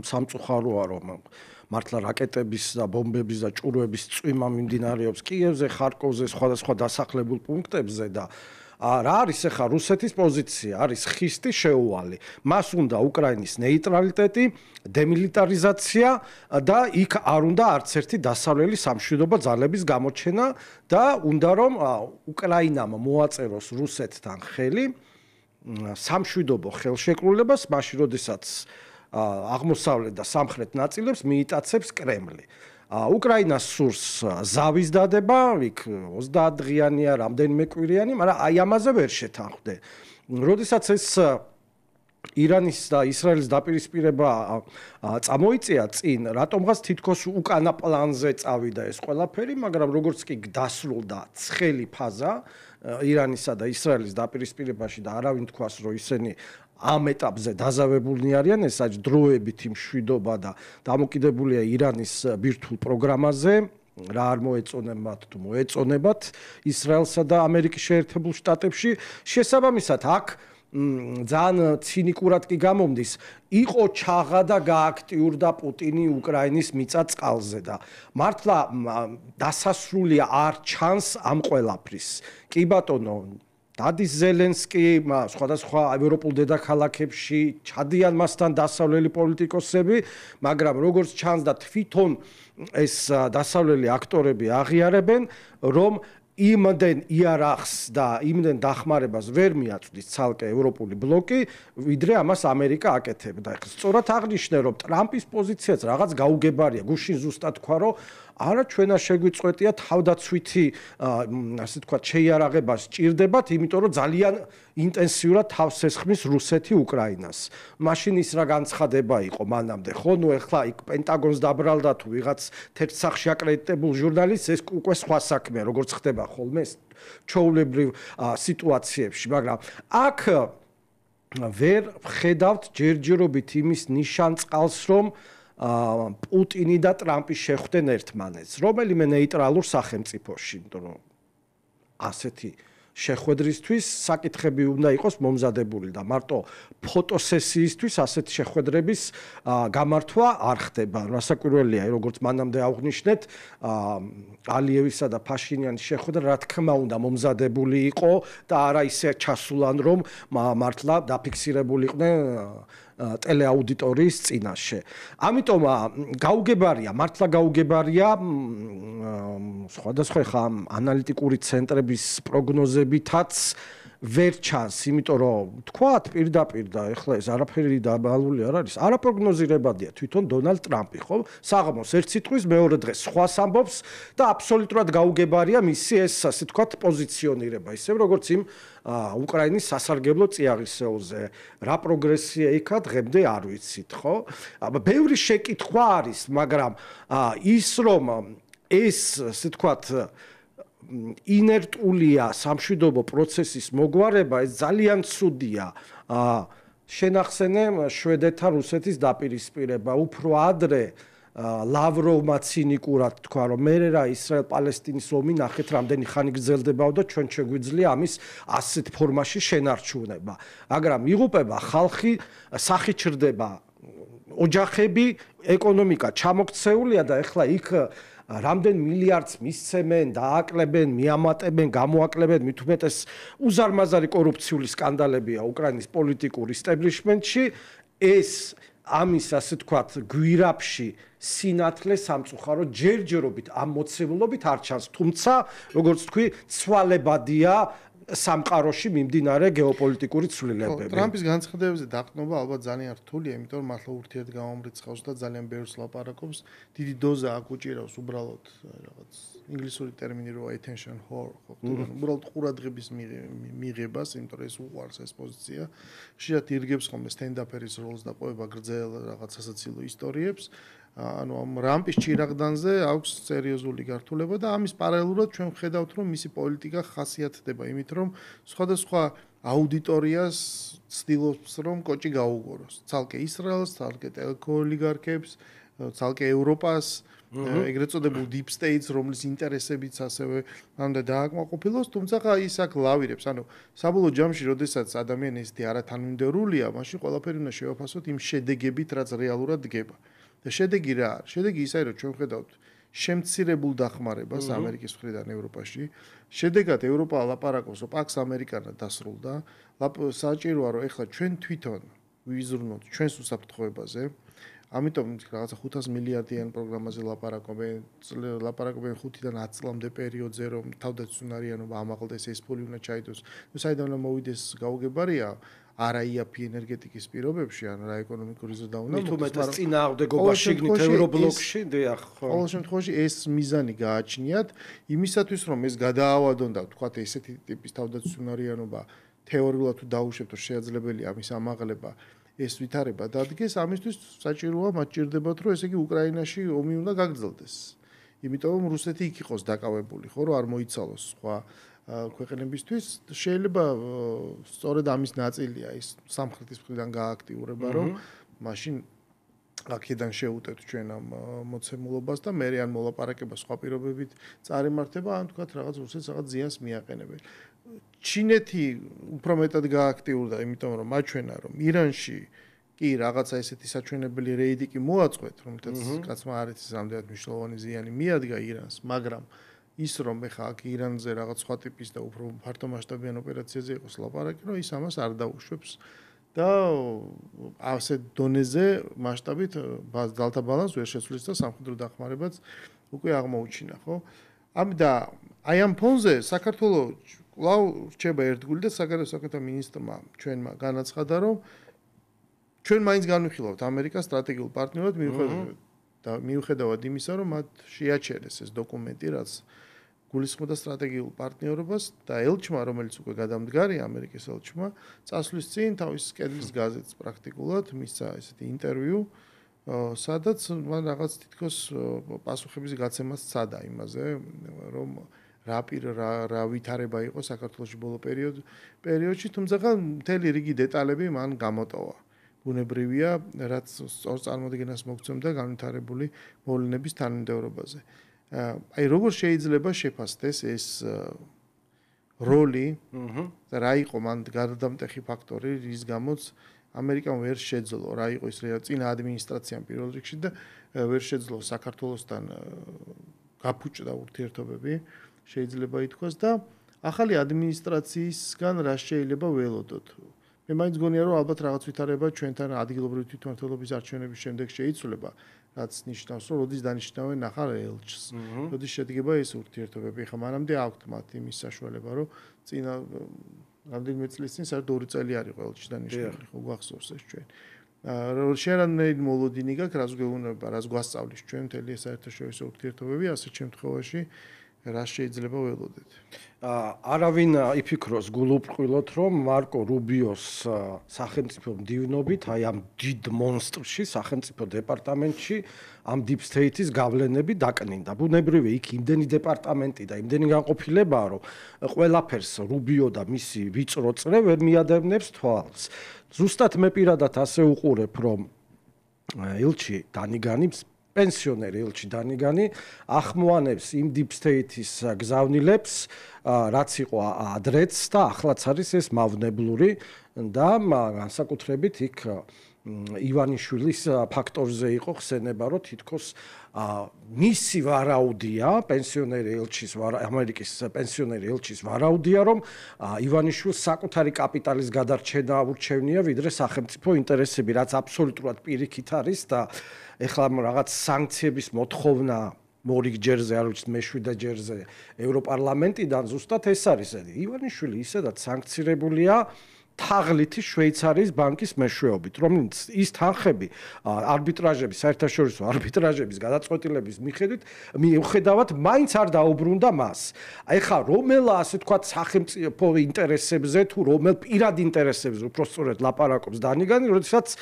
სამწუხაროა რომ მართლა რაკეტების და ბომბების და ჭურვების წვიმა მიმდინარეობს კიევზე, ხარკოვზე, სხვადასხვა დასახლებულ პუნქტებზე და რა არის ახლა რუსეთის პოზიცია? არის ხისტი შეუვალი. მას უნდა უკრაინის ნეიტრალიტეტი, დემილიტარიზაცია და იქ არ უნდა არც ერთი დასავლელი სამშვიდობო ძალების გამოჩენა და უნდა რომ უკრაინამ მოაწეროს რუსეთთან ხელი სამშვიდობო ხელშეკრულებას, მაშინ როდესაც აღმოსავლეთ და სამხრეთ ნაწილებს მიიტაცებს კრემლი. უკრაინას სურს ზავის დადება, იქ 30 დღიანია, რამდენიმე კვირიანი, მაგრამ აი ამაზე ვერ შეთანხმდე. როდესაც ეს ირანის და ისრაელის დაპირისპირება წამოიწია წინ, რატომღაც თითქოს უკანა პლანზე წავიდა ეს ყველაფერი, მაგრამ როგორც კი დასრულდა ცხელი ფაზა ირანისა და ისრაელის დაპირისპირებაში და არავინ თქვას, რომ ისინი ამ ეტაპზე დაზავებულნი არიან, ეს დროებითი მშვიდობა და დამოკიდებულია ირანის ბირთვულ პროგრამაზე, რა არ მოეწონებათ თუ მოეწონებათ ისრაელსა და ამერიკის შეერთებულ შტატებში. შესაბამისად, აქ ძალიან ცინიკურად კი გამომდის, იყო ჩაღა და გააქტიურდა პუტინი უკრაინის მიწა-წყალზე და მართლა დასასრულია არ ჩანს ამ ყველაფრის. კი ბატონო, დადის ზელენსკი სხვადასხვა ევროპულ დედაქალაქებში, ჩადიან მასთან დასავლელი პოლიტიკოსები, მაგრამ როგორც ჩანს და თვითონ ეს დასავლელი აქტორები აღიარებენ, რომ იმდენ იარაღს და იმდენ დახმარებას ვერ მიაწვდის ცალკე ევროპული ბლოკი, ვიდრე ამას ამერიკა აკეთებდა. სწორად აღნიშნე, რომ ტრამპის პოზიციაც რაღაც გაუგებარია. გუშინ ზუსტად თქვა, რომ არა ჩვენა შეგვიწყვეტია თავდაცვითი, ასე თქვა, შეიარაღება სჭირდებათ, იმიტომ რომ ძალიან ინტენსიურად თავს ესხმის რუსეთი უკრაინას. მაშინ ის რა განცხადება იყო მანამდე, ხო? ნუ ეხლა იქ პენტაგონს დაბრალდა თუ ვიღაც თერთ სახში აკრედიტებულ ჟურნალისტს, ეს უკვე სხვა საქმეა, როგორც ხდება ხოლმე ჩაულებრივ სიტუაციებში, მაგრამ აქ ვერ ხედავთ ჯერჯერობით იმის ნიშანწყალს, რომ პუტინი და ტრამპი შეხვდნენ ერთმანეთს, რომელიმე ნეიტრალურ სახელმწიფოში, იმიტომ რომ ასეთი შეხვედრისთვის საკითხები უნდა იყოს მომზადებული და მარტო ფოტოსესიისთვის ასეთი შეხვედრების გამართვა არ ხდება. რასაკვირველია, როგორც მანამდე აღვნიშნეთ, ალიევისა და ფაშინიანის შეხვედრა რა თქმა უნდა მომზადებული იყო და არა ისე ჩასულან, რომ მართლა დაფიქსირებულიყვნენ ტელეაუდიტორიის წინაშე. ამიტომ გაუგებარია, მართლა გაუგებარია სხვადასხვა ხა ანალიტიკური ცენტრების პროგნოზებითაც ვერ ჩანს, იმიტომ რომ თქვათ პირდაპირ და ეხლა ეს არაფერი დაბალული არ არის. არაპროგნოზირებადია თვითონ დონალდ ტრამპი, ხო? საღამოს ერთ სიტყვის მეორე დღეს სხვას ამბობს და აბსოლუტურად გაუგებარია მისი ეს, ასე თქვათ, პოზიციონირება. ისევ როგორც იმ უკრაინის სასარგებლო წიაღისეულზე. რა პროგრესია იქა დღემდე არ ვიცით, ხო? ბევრი შეკითხვა არის, მაგრამ ის რომ ეს, ასე თქვათ, ინერტულია სამშვიდობო პროცესის მოგვარება, ეს ძალიან ცუდია. შენახსენე შვედეთთან რუსეთის დაპირისპირება, უფრო ადრე ლავროვმა ცინიკურად თქვა, რომ მე რა ისრაელ-პალესტინის ომი ნახეთ რამდენი ხანი გრძელდებაო და ჩვენ შეგვიძლია ამის ასეთ ფორმაში შენარჩუნება. მაგრამ იღუპება ხალხი, სახი ჩრდება, ოჯახები, ეკონომიკა ჩამოქცეულია და ეხლა იქ რამდენ მილიარდს მისცემენ, დააკლებენ, მიამატებენ, გამოაკლებენ, მით უმეტეს უზარმაზარი კორუფციული სკანდალებია უკრაინის პოლიტიკურ ისტაბლიშმენტში, ეს ამის, ასე თქვათ, გვირაბში სინათლე სამწუხარო ჯერჯერობით ამ მოცემულობით არ ჩანს, თუმცა, როგორც თქვი, ცვალებადია სამყაროში მიმდინარე გეოპოლიტიკური ცვლილებები. ტრამპის განცხადებებზე დაყრდნობა ალბათ ძალიან რთულია, იმიტომ რომ მართლა ურთიერთგამომრიცხავს და ძალიან ბევრს ლაპარაკობს. დიდი დოზა აქ უჭირავს უბრალოდ რაღაც ინგლისური ტერმინი როა attention whore, ხო ხდება. უბრალოდ ყურადღების მიღებას, იმიტომ რომ ეს უყვარს ეს პოზიცია. შეიძლება ირგებს ხოლმე სტენდაპერის როლს და ყვება გრძელ რაღაც სასაცილო ისტორიებს. ანუ ამ რამპის ჩირაღდანზე აქვს სერიოზული გართულება და ამის პარალელურად ჩვენ ვხედავთ, რომ მისი პოლიტიკა ხასიათდება იმით, რომ სხვადასხვა აუდიტორიას ცდილობს, რომ კოჭი გაუგოროს. ცალკე ისრაელს, ცალკე ტელეკოლიგარქებს, ცალკე ევროპას, ეგრეთ წოდებულ deep states, რომლის ინტერესებიც ასევე მანამდე დააკმაყოფილოს, თუმცა ის აქ ლავირებს. ანუ საბოლოო ჯამში, როდესაც ადამიანი ესეთი არათანმიმდევრულია, მაშინ ყველაფერი უნდა შევაფასოთ იმ შედეგებით, რაც რეალურად დგება. და შედეგი რა არის? შედეგი ისაა, რომ ჩვენ ვხედავთ შემცირებულ დახმარებას ამერიკის მხრიდან ევროპაში. შედეგად ევროპა ლაპარაკობს, რომ პაქს ამერიკანა დასრულდა. საჭიროა, რომ ეხლა ჩვენ თვითონ ვიზრუნოთ ჩვენს უსაფრთხოებაზე. ამიტომ რაღაცა 500 მილიარდიან პროგრამაზე ლაპარაკობენ 5-დან 10 წლამდე პერიოდზე, რომ თავდაცვისუნარიანობა ამაღლდეს, ეს ფული უნდა ჩაიდოს. ნუ საიდან უნდა მოვიდეს გაუგებარია? არა იაფი ენერგეტიკის პირობებში, ან რა ეკონომიკური ზრდა უნდა მოხდეს, მაგრამ წინააღმდეგობა შიგნით ევრობლოკში, დიახ, ხო. ყოველ შემთხვევაში ეს მიზანი გააჩნიათ იმისათვის, რომ ეს გადაავადონ და თქვათ ესეთი ტიპის თავდაცვისუნარიანობა თეორიულად თუ დაუშვებთ, რომ შეაძლებელია ამის ამაღლება, ეს ვითარება დადგეს, ამისთვის საჭიროა მათ ჭირდებათ, რომ ესე იგი უკრაინაში ომი უნდა გაგრძელდეს. იმიტომ რომ რუსეთი იქ იყოს დაკავებული, ხო, რომ არ მოიცალოს სხვა ქვეყნებისთვის შეიძლება სწორედ ამის ნაწილია ის სამხრეთის მხრიდან გააქტიურება, რომ მაშინ აქედან შეუტევთ ჩვენ ამ მოცემულობას და მე ან მოლაპარაკება სხვა პირობებით წარიმართება, ან თქვათ რაღაც რუსეთს რაღაც ზიანს მიაყენებენ. ჩინეთი უფრო მეტად გააქტიურდა, იმიტომ რომ მაჩვენა, რომ ირანში კი რაღაცა ესეთი საჩვენებელი რეიდი კი მოაწყვეთ, რომელთაც კაცმა არ იცის რამდენად მნიშვნელოვანი ზიანი მიადგა ირანს, მაგრამ ის რომ ეხა აქ ირანზე რაღაც სხვა ტიპის და უფრო ფართომასშტაბიან ოპერაციაზე იყოს ლაპარაკი, რომ ის ამას არ დაუშვებს და ასეთ დონეზე მასშტაბით ძალთა ბალანს ვერ შეცვლის და სამხედრო დახმარებაც უკვე აღმოუჩინა, ხო? და აი ამ ფონზე საქართველოს კვლავ რჩება ერთგული და საგარეო საქმეთა მინისტრმა ჩვენმა განაცხადა, რომ ჩვენ მაინც განვიხილავთ ამერიკას სტრატეგიულ პარტნიორად მიუხედავად იმისა, რომ მათ შეაჩერეს ეს დოკუმენტი, რაც გულისხმობდა სტრატეგიულ პარტნიორობას და ელჩმა, რომელიც უკვე გადამდგარი ამერიკის ელჩმა, წასვლის წინ თავის კედლის გაზეთს პრაქტიკულად მისცა ესეთი ინტერვიუ, სადაც მან რაღაც თითქოს პასუხების გაცემას სცადა იმაზე, რომ რა ვითარება იყო საქართველოში ბოლო პერიოდში, თუმცა მთელი რიგი დეტალები მან გამოტოვა. ბუნებრივია, რაც სწორ წარმოდგენას მოგცემდა განვითარებული მოვლენების თანმიმდევრობაზე. აი როგორ შეიძლება შეფასდეს ეს როლი და რა იყო მან გარდამტეხი ფაქტორი, რის გამოც ამერიკამ ვერ შეძლო, რა იყო ის წინა ადმინისტრაციამ პირველ რიგში და ვერ შეძლო საქართველოსთან გაფუჭდა ურთიერთობები, შეიძლება ითქვას და ახალი ადმინისტრაციისგან რა შეიძლება ველოდოთ. მე მაინც გონია, რომ ალბათ რაღაც ვითარება ჩვენთან ადგილობრივი თვითმმართველობის არჩევნების შემდეგ შეიცვლება, რაც ნიშნავს, რომ როდის დანიშნავენ ახალ ელჩს, როდის შედგება ეს ურთიერთობები. ხა მანამდე აქვთ მათ იმის საშუალება, რომ წინა რამდენიმე წლის წინ საერთოდ 2 წელი არ იყო ელჩი დანიშნული, ხო გვახსოვს ეს ჩვენ. შენანელი მოლოდინი გაქვს, რას გვეუბნება, რას გვასწავლის ჩვენ მთელი ეს საერთაშორისო ურთიერთობები, ასეთ შემთხვევაში რა შეიძლება ველოდეთ. არავინ იფიქროს გულუბრყვილოდ, რომ მარკო რუბიოს სახელმწიფო მდივნობით, აი ამ დიდ მონსტრში, სახელმწიფო დეპარტამენტში, ამ deep state-ის გავლენები დაკნინდა. ბუნებრივია, იქ იმდენი დეპარტამენტი და იმდენი განყოფილებაა, რომ ყველაფერს რუბიო და მისი ვიწრო წრე ვერ მიადევნებს თვალს. ზუსტად მე პირადად ასე უყურებ, რომ ელჩი დანიგანიმს პენსიონერი ელჩი დანიგანი ახმოვანებს იმ deep state-ის გზავნილებს, რაც იყო ადრეც და ახლაც არის ეს მავნებლური და განსაკუთრებით იქ ივანიშვილის ფაქტორზე იყო ხსენება, რომ თითქოს მისი ვარაუდია, პენსიონერი ელჩის ამერიკის პენსიონერი ელჩის ვარაუდია, რომ ივანიშვილს საკუთარი კაპიტალის გადარჩენა ურჩევნია, ვიდრე სახელმწიფო ინტერესები, რაც აბსოლუტურად პირიქით არის და ეხლა რაღაც სანქციების მოთხოვნა მორიგ ჯერზე, არ ვიცი მე-7 ჯერზე ევროპარლამენტიდან ზუსტად ეს არის. ივანიშვილი ისედაც სანქცირებულია თაღლითი შვეიცარიის ბანკის მეშვეობით, რომელიც ის თანხები არბიტრაჟების, საერთაშორისო არბიტრაჟების გადაწყვეტილების მიუხედავად მაინც არ დაუბრუნდა მას. ეხლა რომელა ასე თქვა სახელმწიფო ინტერესებზე თუ რომელ პირად ინტერესებზე უпростоრად ლაპარაკობს დანიგანი, როდესაც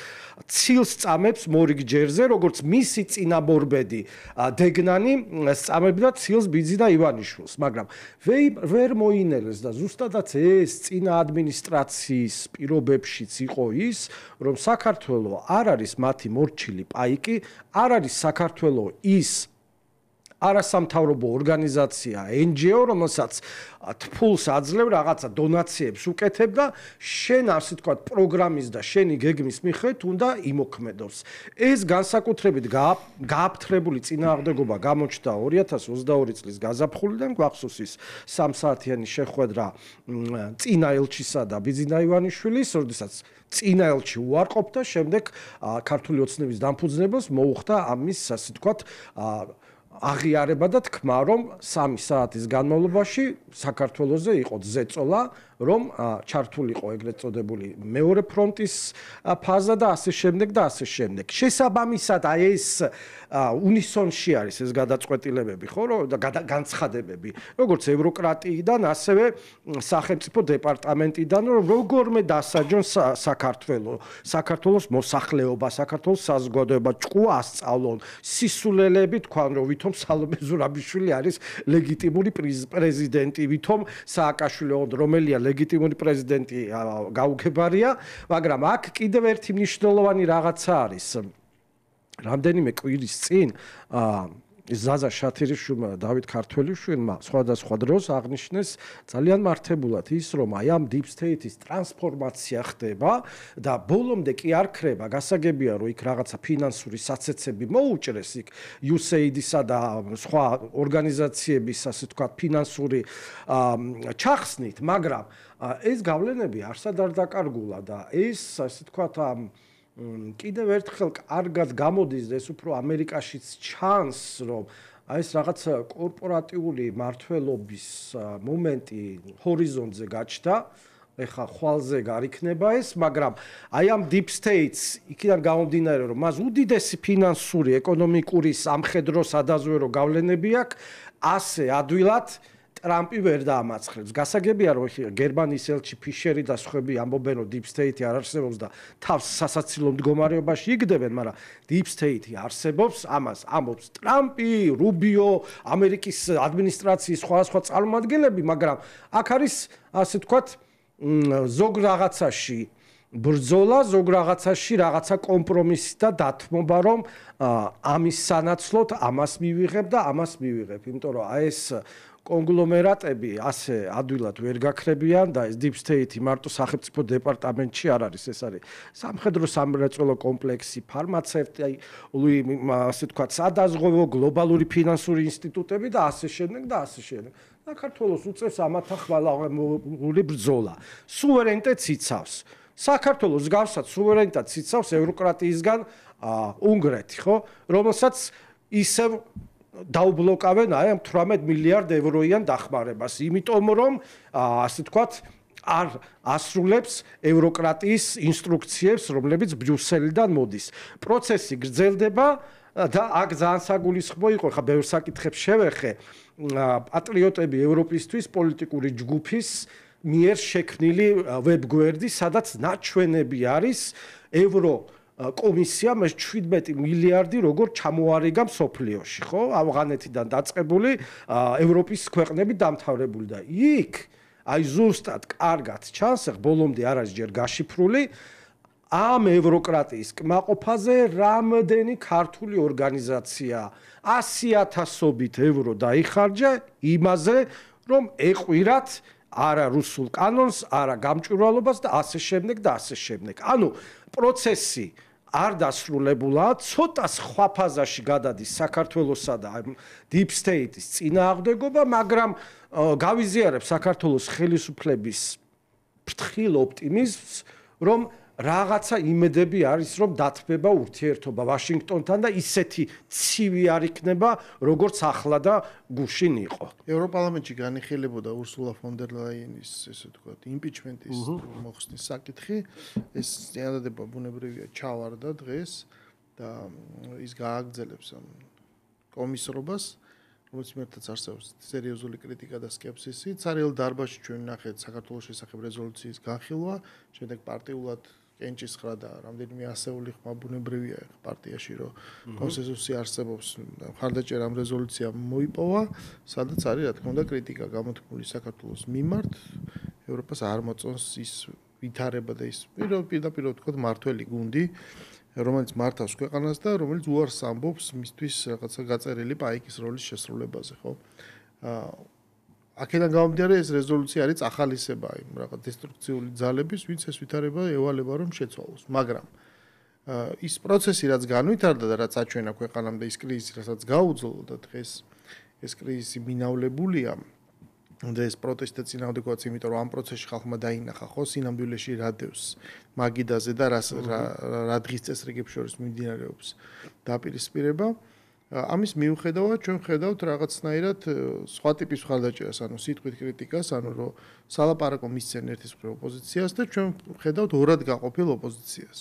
ცილს წამებს მორიგ ჯერზე, როგორც მისი წინამორბედი დეგნანი სწამებდა ცილს ბიძინა ივანიშვილს, მაგრამ ვერ მოინელეს და ზუსტადაც ეს წინა ადმინისტრაციის პირობებშიც იყო ის, რომ საქართველოს არ არის მათი მორჩილი პაიკი, არ არის საქართველოს ის არასამთავრობო ორგანიზაცია NGO, რომელსაც თფულს აძლევ რაღაცა დონაციებს უკეთებ და შენ ასე თქვა პროგრამის და შენი გეგმის მიხედვით უნდა იმოქმედოს. ეს განსაკუთრებით გააფთრებული წინააღმდეგობა გამოჩნდა 2022 წლის გაზაფხულიდან, გვახსოვს ის 3 საათიანი შეხვედრა წინა ელჩისა და ბიძინა ივანიშვილის, როდესაც წინა ელჩი უარყოფდა, შემდეგ ქართული ოცნების დამფუძნებელს მოუხდა ამის ასე თქვა აღიარება და თქმა, რომ 3 საათის განმავლობაში საქართველოზე იყო ზეწოლა, რომ ჩართულიყო ეგრეთ წოდებული მეორე ფრონტის ფაზა და ასე შემდეგ და ასე შემდეგ. შესაბამისად, აი ეს უნისონში არის ეს გადაწყვეტილებები, ხო, და განცხადებები, როგორც ევროკრატიიდან, ასევე სახელმწიფო დეპარტამენტიდან, რომ როგორმე დასაჯონ საქართველოს მოსახლეობა, საქართველოს საზოგადოება ჭკუა ასწავლონ, სისულელები თქვან, რომ ვითომ სალომე ზურაბიშვილი არის ლეგიტიმური პრეზიდენტი, ვითომ სააკაშვილი, რომელია ლეგიტიმური პრეზიდენტი გაუგებარია, მაგრამ აქ კიდევ ერთი მნიშვნელოვანი რაღაცა არის. რამდენიმე კვირის წინ ზაზა შათირიშვილმა და დავით ქართველიშვილმა სხვადასხვა დროს აღნიშნეს ძალიან მართებულად ის, რომ აი ამ deep state-ის ტრანსფორმაცია ხდება და ბოლომდე კი არ ქრება, გასაგებია, რომ იქ რაღაცა ფინანსური საცეცები მოუჭრეს იქ USAID-ისა და სხვა ორგანიზაციების, ასე თქვა, ფინანსური ჩახსნით, მაგრამ ეს გავლენები არსად არ დაკარგულა და ეს, ასე თქვა, კიდევ ერთხელ კარგად გამოდის და ეს უფრო ამერიკაშიც ჩანს, რომ აი ეს რაღაც კორპორატიული მართლობის მომენტი ჰორიზონტზე გაჩნდა. ეხა ხვალზე გარიქნება ეს, მაგრამ აი ამ deep states იქიდან გამომდინარე, რომ მას უდიდესი ფინანსური, ეკონომიკური, სამხედრო, სადაზვერო გავლენები აქვს, ასე ადვილად ტრამპი ვერ დაამაცხლებს. გასაგებია, რომ გერმანიის ელჩი ფიშერი და სხვები ამბობენ, რომ deep state არ არსებობს და თავს სასაცილო მდგომარეობაში იგდებენ, მაგრამ deep state არსებობს, ამას ამბობს ტრამპი, რუბიო, ამერიკის ადმინისტრაციის სხვადასხვა წარმომადგენლები, მაგრამ აქ არის ასე ვთქვათ ზოგ რაღაცაში ბრძოლა, ზოგ რაღაცაში რაღაცა კომპრომისი და დათმობა, რომ ამის სანაცვლოდ ამას მივიღებ და ამას მივიღებ, იმიტომ რომ აი ეს კონგლომერატები ასე ადვილად ვერ გაქრებიან და ეს deep state მარტო სახელმწიფო დეპარტამენტში არ არის, ეს არის სამხედრო სამრეწველო კომპლექსი, ფარმაცევტი, ასე ვთქვათ, სადაზღვევო, გლობალური ფინანსური ინსტიტუტები და ასე შემდეგ და ასე შემდეგ. საქართველოს უწევს ამათა ხვალაღებული ბრძოლა. სუვერენიტეტს იცავს. საქართველოს გავსად სუვერენიტეტს იცავს ევროკრატიისგან უნგრეთი, ხო? რომელსაც ისევ დაუბლოკავენ აი ამ 18 მილიარდ ევროიან დახმარებას, იმიტომ რომ ასე ვთქვათ არ ასრულებს ევროკრატიის ინსტრუქციებს, რომლებიც ბრიუსელიდან მოდის. პროცესი გრძელდება და აქ ძალიან საგულისხმო იყო, ხა ბევრ საკითხებს შევეხე, პატრიოტები ევროპისთვის პოლიტიკური ჯგუფის მიერ შექმნილი ვებგვერდი, სადაც ნაჩვენები არის ევრო კომისია მას 17 მილიარდი როგორ ჩამოარიგა მსოფლიოში, ხო? ავღანეთიდან დაწყებული ევროპის ქვეყნები დამთავრებული და იქ აი ზუსტად კარგად ჩანს, ბოლომდე არ არის ჯერ გაშიფრული ამ ევროკრატიის კმაყოფაზე რამდენი ქართული ორგანიზაცია 100,000-ობით ევრო დაიხარჯა იმაზე, რომ ეყვირათ არა რუსულ კანონს, არა გამჭვირვალობას და ასე შემდეგ და ასე შემდეგ. ანუ პროცესი არ დასრულებულა, ცოტა სხვა ფაზაში გადადის საქართველოსა და deep state-ის წინააღმდეგობა, მაგრამ გავიზიარებ საქართველოს ხელისუფლების ფრთხილ ოპტიმიზმს, რომ რაღაცა იმედები არის, რომ დათბება ურთიერთობა ვაშინგტონთან და ისეთი ცივი არ იქნება, როგორც ახლა და გუშინ იყო. ევროპარლამენტში განიხილებოდა ურსულა ფონ დერ ლაიენის, ესე ვთქვათ, იმპიჩმენტის მოხსნის საკითხი. ეს წინადადება ბუნებრივია ჩავარდა დღეს და ის გააგრძელებს ამ კომისრობას, რომელიც მერტაც არსებობს სერიოზული კრიტიკა და სკეპსისი. ცარიელ დარბაზში ჩვენ ნახეთ საქართველოს შესახებ რეზოლუციის განხილვა, შემდეგ პარტიულად კენჭისხრა და რამდენიმე ასეული ხმა ბუნებრივია პარტიაში, რომ კონსენსუსი არსებობს, მხარდაჭერა ამ რეზოლუციამ მოიპოვა, სადაც არის, რა თქმა უნდა, კრიტიკა გამოთქმული საქართველოს მიმართ, ევროპას არ მოწონს ის ვითარება და ის პირდაპირ ვთქვათ მართველი გუნდი, რომელიც მართავს ქვეყანას და რომელიც უარს ამბობს მისთვის რაღაცა გაწერილი პაიკის როლის შესრულებაზე, ხო? აქედან გამომდინარე ეს რეზოლუცია არის ახალისება იმ რაღაც დესტრუქციული ძალების, ვინც ეს ვითარება ევალება რომ შეცვალოს. მაგრამ ის პროცესი რაც განვითარდა და რაც აჩვენა ქვეყანამ და ის კრიზისი რასაც გაუძლო და დღეს ეს კრიზისი მინავლებულია და ეს პროტესტი და წინააღმდეგობაც, იმიტომ რომ ამ პროცესში ხალხმა დაინახა ხო სინამდვილეში რა დევს მაგიდაზე და რა დღის წესრიგებს შორის მიმდინარეობს დაპირისპირება. ამის მიუხედავად ჩვენ ხედავთ რაღაცნაირად სხვა ტიპის მხარდაჭერას, ანუ სიტყვით კრიტიკას, ანუ რომ სალაპარაკო მისცენ ერთის მხრივ ოპოზიციას და ჩვენ ხედავთ ორად გაყოფილ ოპოზიციას.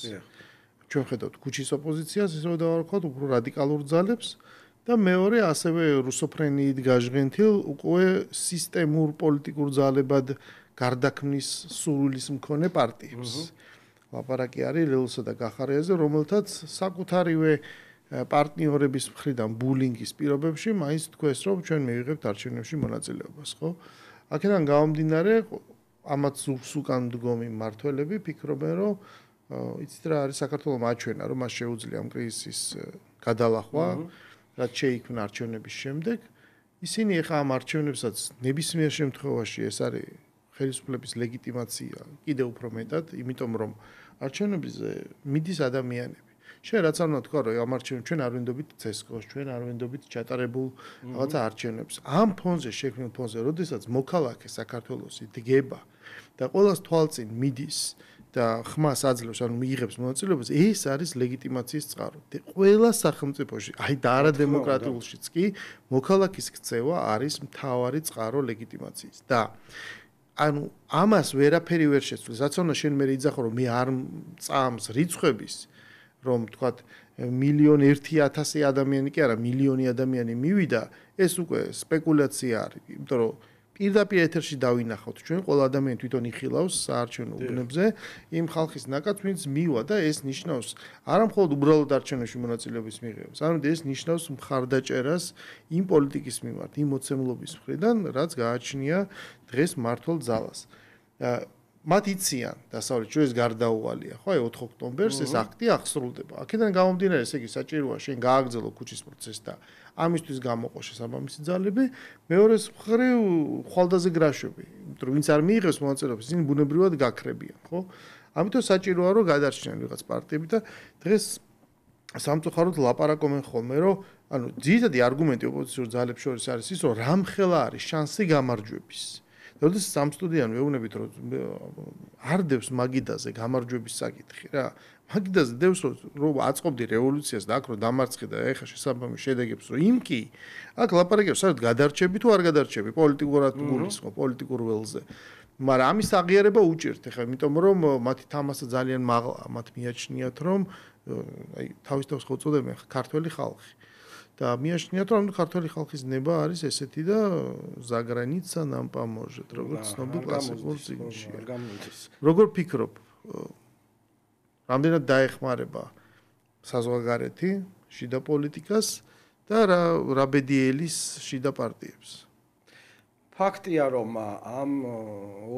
ჩვენ ხედავთ ქუჩის ოპოზიციას, ისე დავარქვათ, უფრო რადიკალურ ძალებს და მეორე ასევე რუსოფრენიით გაჟღენთილ უკვე სისტემურ პოლიტიკურ ძალებად გარდაქმნის სურვილის მქონე პარტიებს. ლაპარაკი არის ლელოსა და გახარიაზე, რომელთაც საკუთარივე პარტნიორების მხრიდან ბულინგის პირობებში მაინც თქვეს, რომ ჩვენ მივიღებთ არჩევნებში მონაწილეობას, ხო? აქედან გამომდინარე, ამათ ზურგს უკან მდგომი მმართველები ფიქრობენ, რომ იცით რა არის საქართველოს აჩვენა, რომ მას შეუძლია ამ კრიზისის გადალახვა, რაც შეიქმნა არჩევნების შემდეგ. ისინი ახლა ამ არჩევნებსაც ნებისმიერ შემთხვევაში ეს არის ხელისუფლების ლეგიტიმაცია კიდევ უფრო მეტად, იმიტომ რომ არჩევნებზე მიდის ადამიანები. შენ რაც არ უნდა თქვა რომ ამ არჩევნებში ჩვენ არ ვინდობით ცესკოს, ჩვენ არ ვინდობით ჩატარებულ რაღაცა არჩევნებს. ამ ფონზე შექმნილ ფონზე, როდესაც მოქალაქე საქართველოსი დგება და ყოველს თვალწინ მიდის და ხმას აძლევს, ანუ მიიღებს მონაწილეობას, ეს არის ლეგიტიმაციის წყარო. ყველა სახელმწიფოში, აი და არა დემოკრატიულშიც კი, მოქალაქის ქცევა არის მთავარი წყარო ლეგიტიმაციის. და ანუ ამას ვერაფერი ვერ შეცვლის. რაც უნდა შენ მე იძახო რომ მე არ წამს რიცხვების, რომ თქვათ 1,001,000 ადამიანი კი არა, მილიონი ადამიანი მივიდა, ეს უკვე სპეკულაცია არის, იმიტომ რომ პირდაპირ ეთერში დავინახავთ ჩვენ ყველა ადამიანი თვითონ იხილავს საარჩევნო უბნებზე იმ ხალხის ნაკადს ვინც მივა და ეს ნიშნავს არა მხოლოდ უბრალოდ არჩევნებში მონაწილეობის მიღებას, არამედ ეს ნიშნავს მხარდაჭერას იმ პოლიტიკის მიმართ, იმ მოცემულობის მხრიდან, რაც გააჩნია დღეს მართლ ძალას. მათ იციან დასავლეთში ეს გარდაუვალია, ხო, 4 ოქტომბერს ეს აქტი აღსრულდება. აქედან გამომდინარე, ესე იგი საჭიროა შენ გააგრძელო ქუჩის პროცესს და ამისთვის გამოყო შესაბამისი ძალები, მეორეს მხრივ ხვალდაზე გრაშობი, იმიტომ რომ ვინც არ მიიღებს მონაწილეობას, ისინი ბუნებრივად გაქრებიან, ხო? ამიტომ საჭიროა რომ გადარჩნენ ვიღაც პარტიები და დღეს სამწუხაროდ ლაპარაკობენ ხოლმე, რომ ანუ ძირითადი არგუმენტი ოპოზიციურ ძალებს შორის არის ის, რომ რამხელა არის შანსი გამარჯვების. როდესაც ამ სტუდიიდან ვეუბნებით რომ არ დევს მაგიდაზე გამარჯვების საკითხი რა მაგიდაზე დევს რომ აწყობდი რევოლუციას და აქ რომ დამარცხე და ეხა შესაბამის შედეგებს რომ იმ კი აქ ლაპარაკებს საერთოდ გადარჩები თუ არ გადარჩები პოლიტიკურად გულისხმობ პოლიტიკურ ველზე მაგრამ ამის აღიარება უჭირთ ეხა იმიტომ რომ მათი თამასა ძალიან მაღლა მათ მიაჩნიათ რომ აი თავის თავს ხო წოდებენ ქართველი ხალხი და მიაჩნიათ რომ ქართველი ხალხის ნება არის ესეთი და ზაგრანიცა нам поможет როგორც ცნობილ კლასიკურ წიგნში როგორ ფიქრობ რამდენად დაეხმარება საზღვარგარეთი შიდა პოლიტიკას და რა ბედიელის შიდა პარტიებს ფაქტია რომ ამ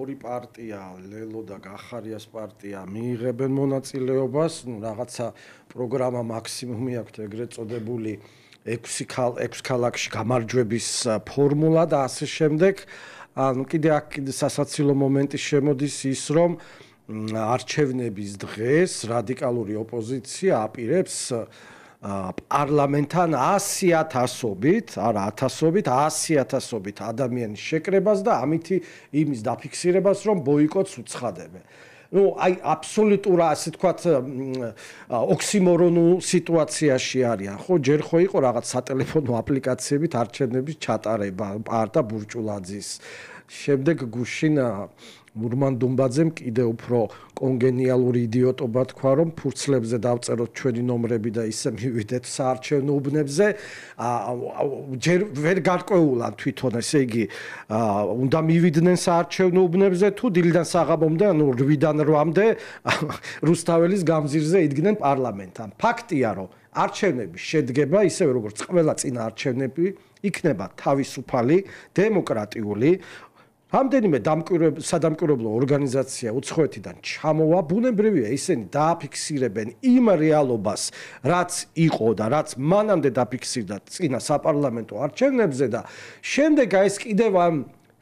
ორი პარტია ლელო და გახარიას პარტია მიიღებენ მონაწილეობას ნუ რაღაცა პროგრამა მაქსიმუმი აქვთ ეგრეთ წოდებული 6 ქალაქში გამარჯვების ფორმულა და ასე შემდეგ. ანუ კიდე აქ სასაცილო მომენტი შემოდის ის რომ არჩევნების დღეს რადიკალური ოპოზიცია აპირებს პარლამენტთან 100,000-ობით, არა 1000-ობით, 100,000-ობით ადამიანის შეკრებას და ამითი იმის დაფიქსირებას რომ ბოიკოტს უცხადებენ. Ну, აი აბსოლუტურა ასე თქვათ ოქსიმორონულ სიტუაციაში არიან, ხო, ჯერ ხო იყო რაღაც სატელეფონო აპლიკაციებით არჩევნების ჩატარება, პარტა ბურჭულაძის. შემდეგ გუშინ მურმან დუმბაძემ კიდე უფრო კონგენიალური იდიოტობა თქვა, რომ ფურცლებზე დავწეროთ ჩვენი ნომრები და ისე მივიდეთ საარჩევნო უბნებზე. ჯერ ვერ გარკვეულან თვითონ, ესე იგი, უნდა მივიდნენ საარჩევნო უბნებზე თუ დილიდან საღამომდე, ანუ 8-დან 8-მდე რუსთაველის გამზირზე იდგნენ პარლამენტთან. ფაქტია, რომ არჩევნების შედგება, ისევე როგორც ყველა წინა არჩევნები, იქნება თავისუფალი, დემოკრატიული რამდენიმე სადამკვირვებლო ორგანიზაცია უცხოეთიდან ჩამოვა, ბუნებრივია ისინი დააფიქსირებენ იმ რეალობას, რაც იყო და რაც მანამდე დაფიქსირდა წინა საპარლამენტო არჩევნებზე და შემდეგ ეს კიდევ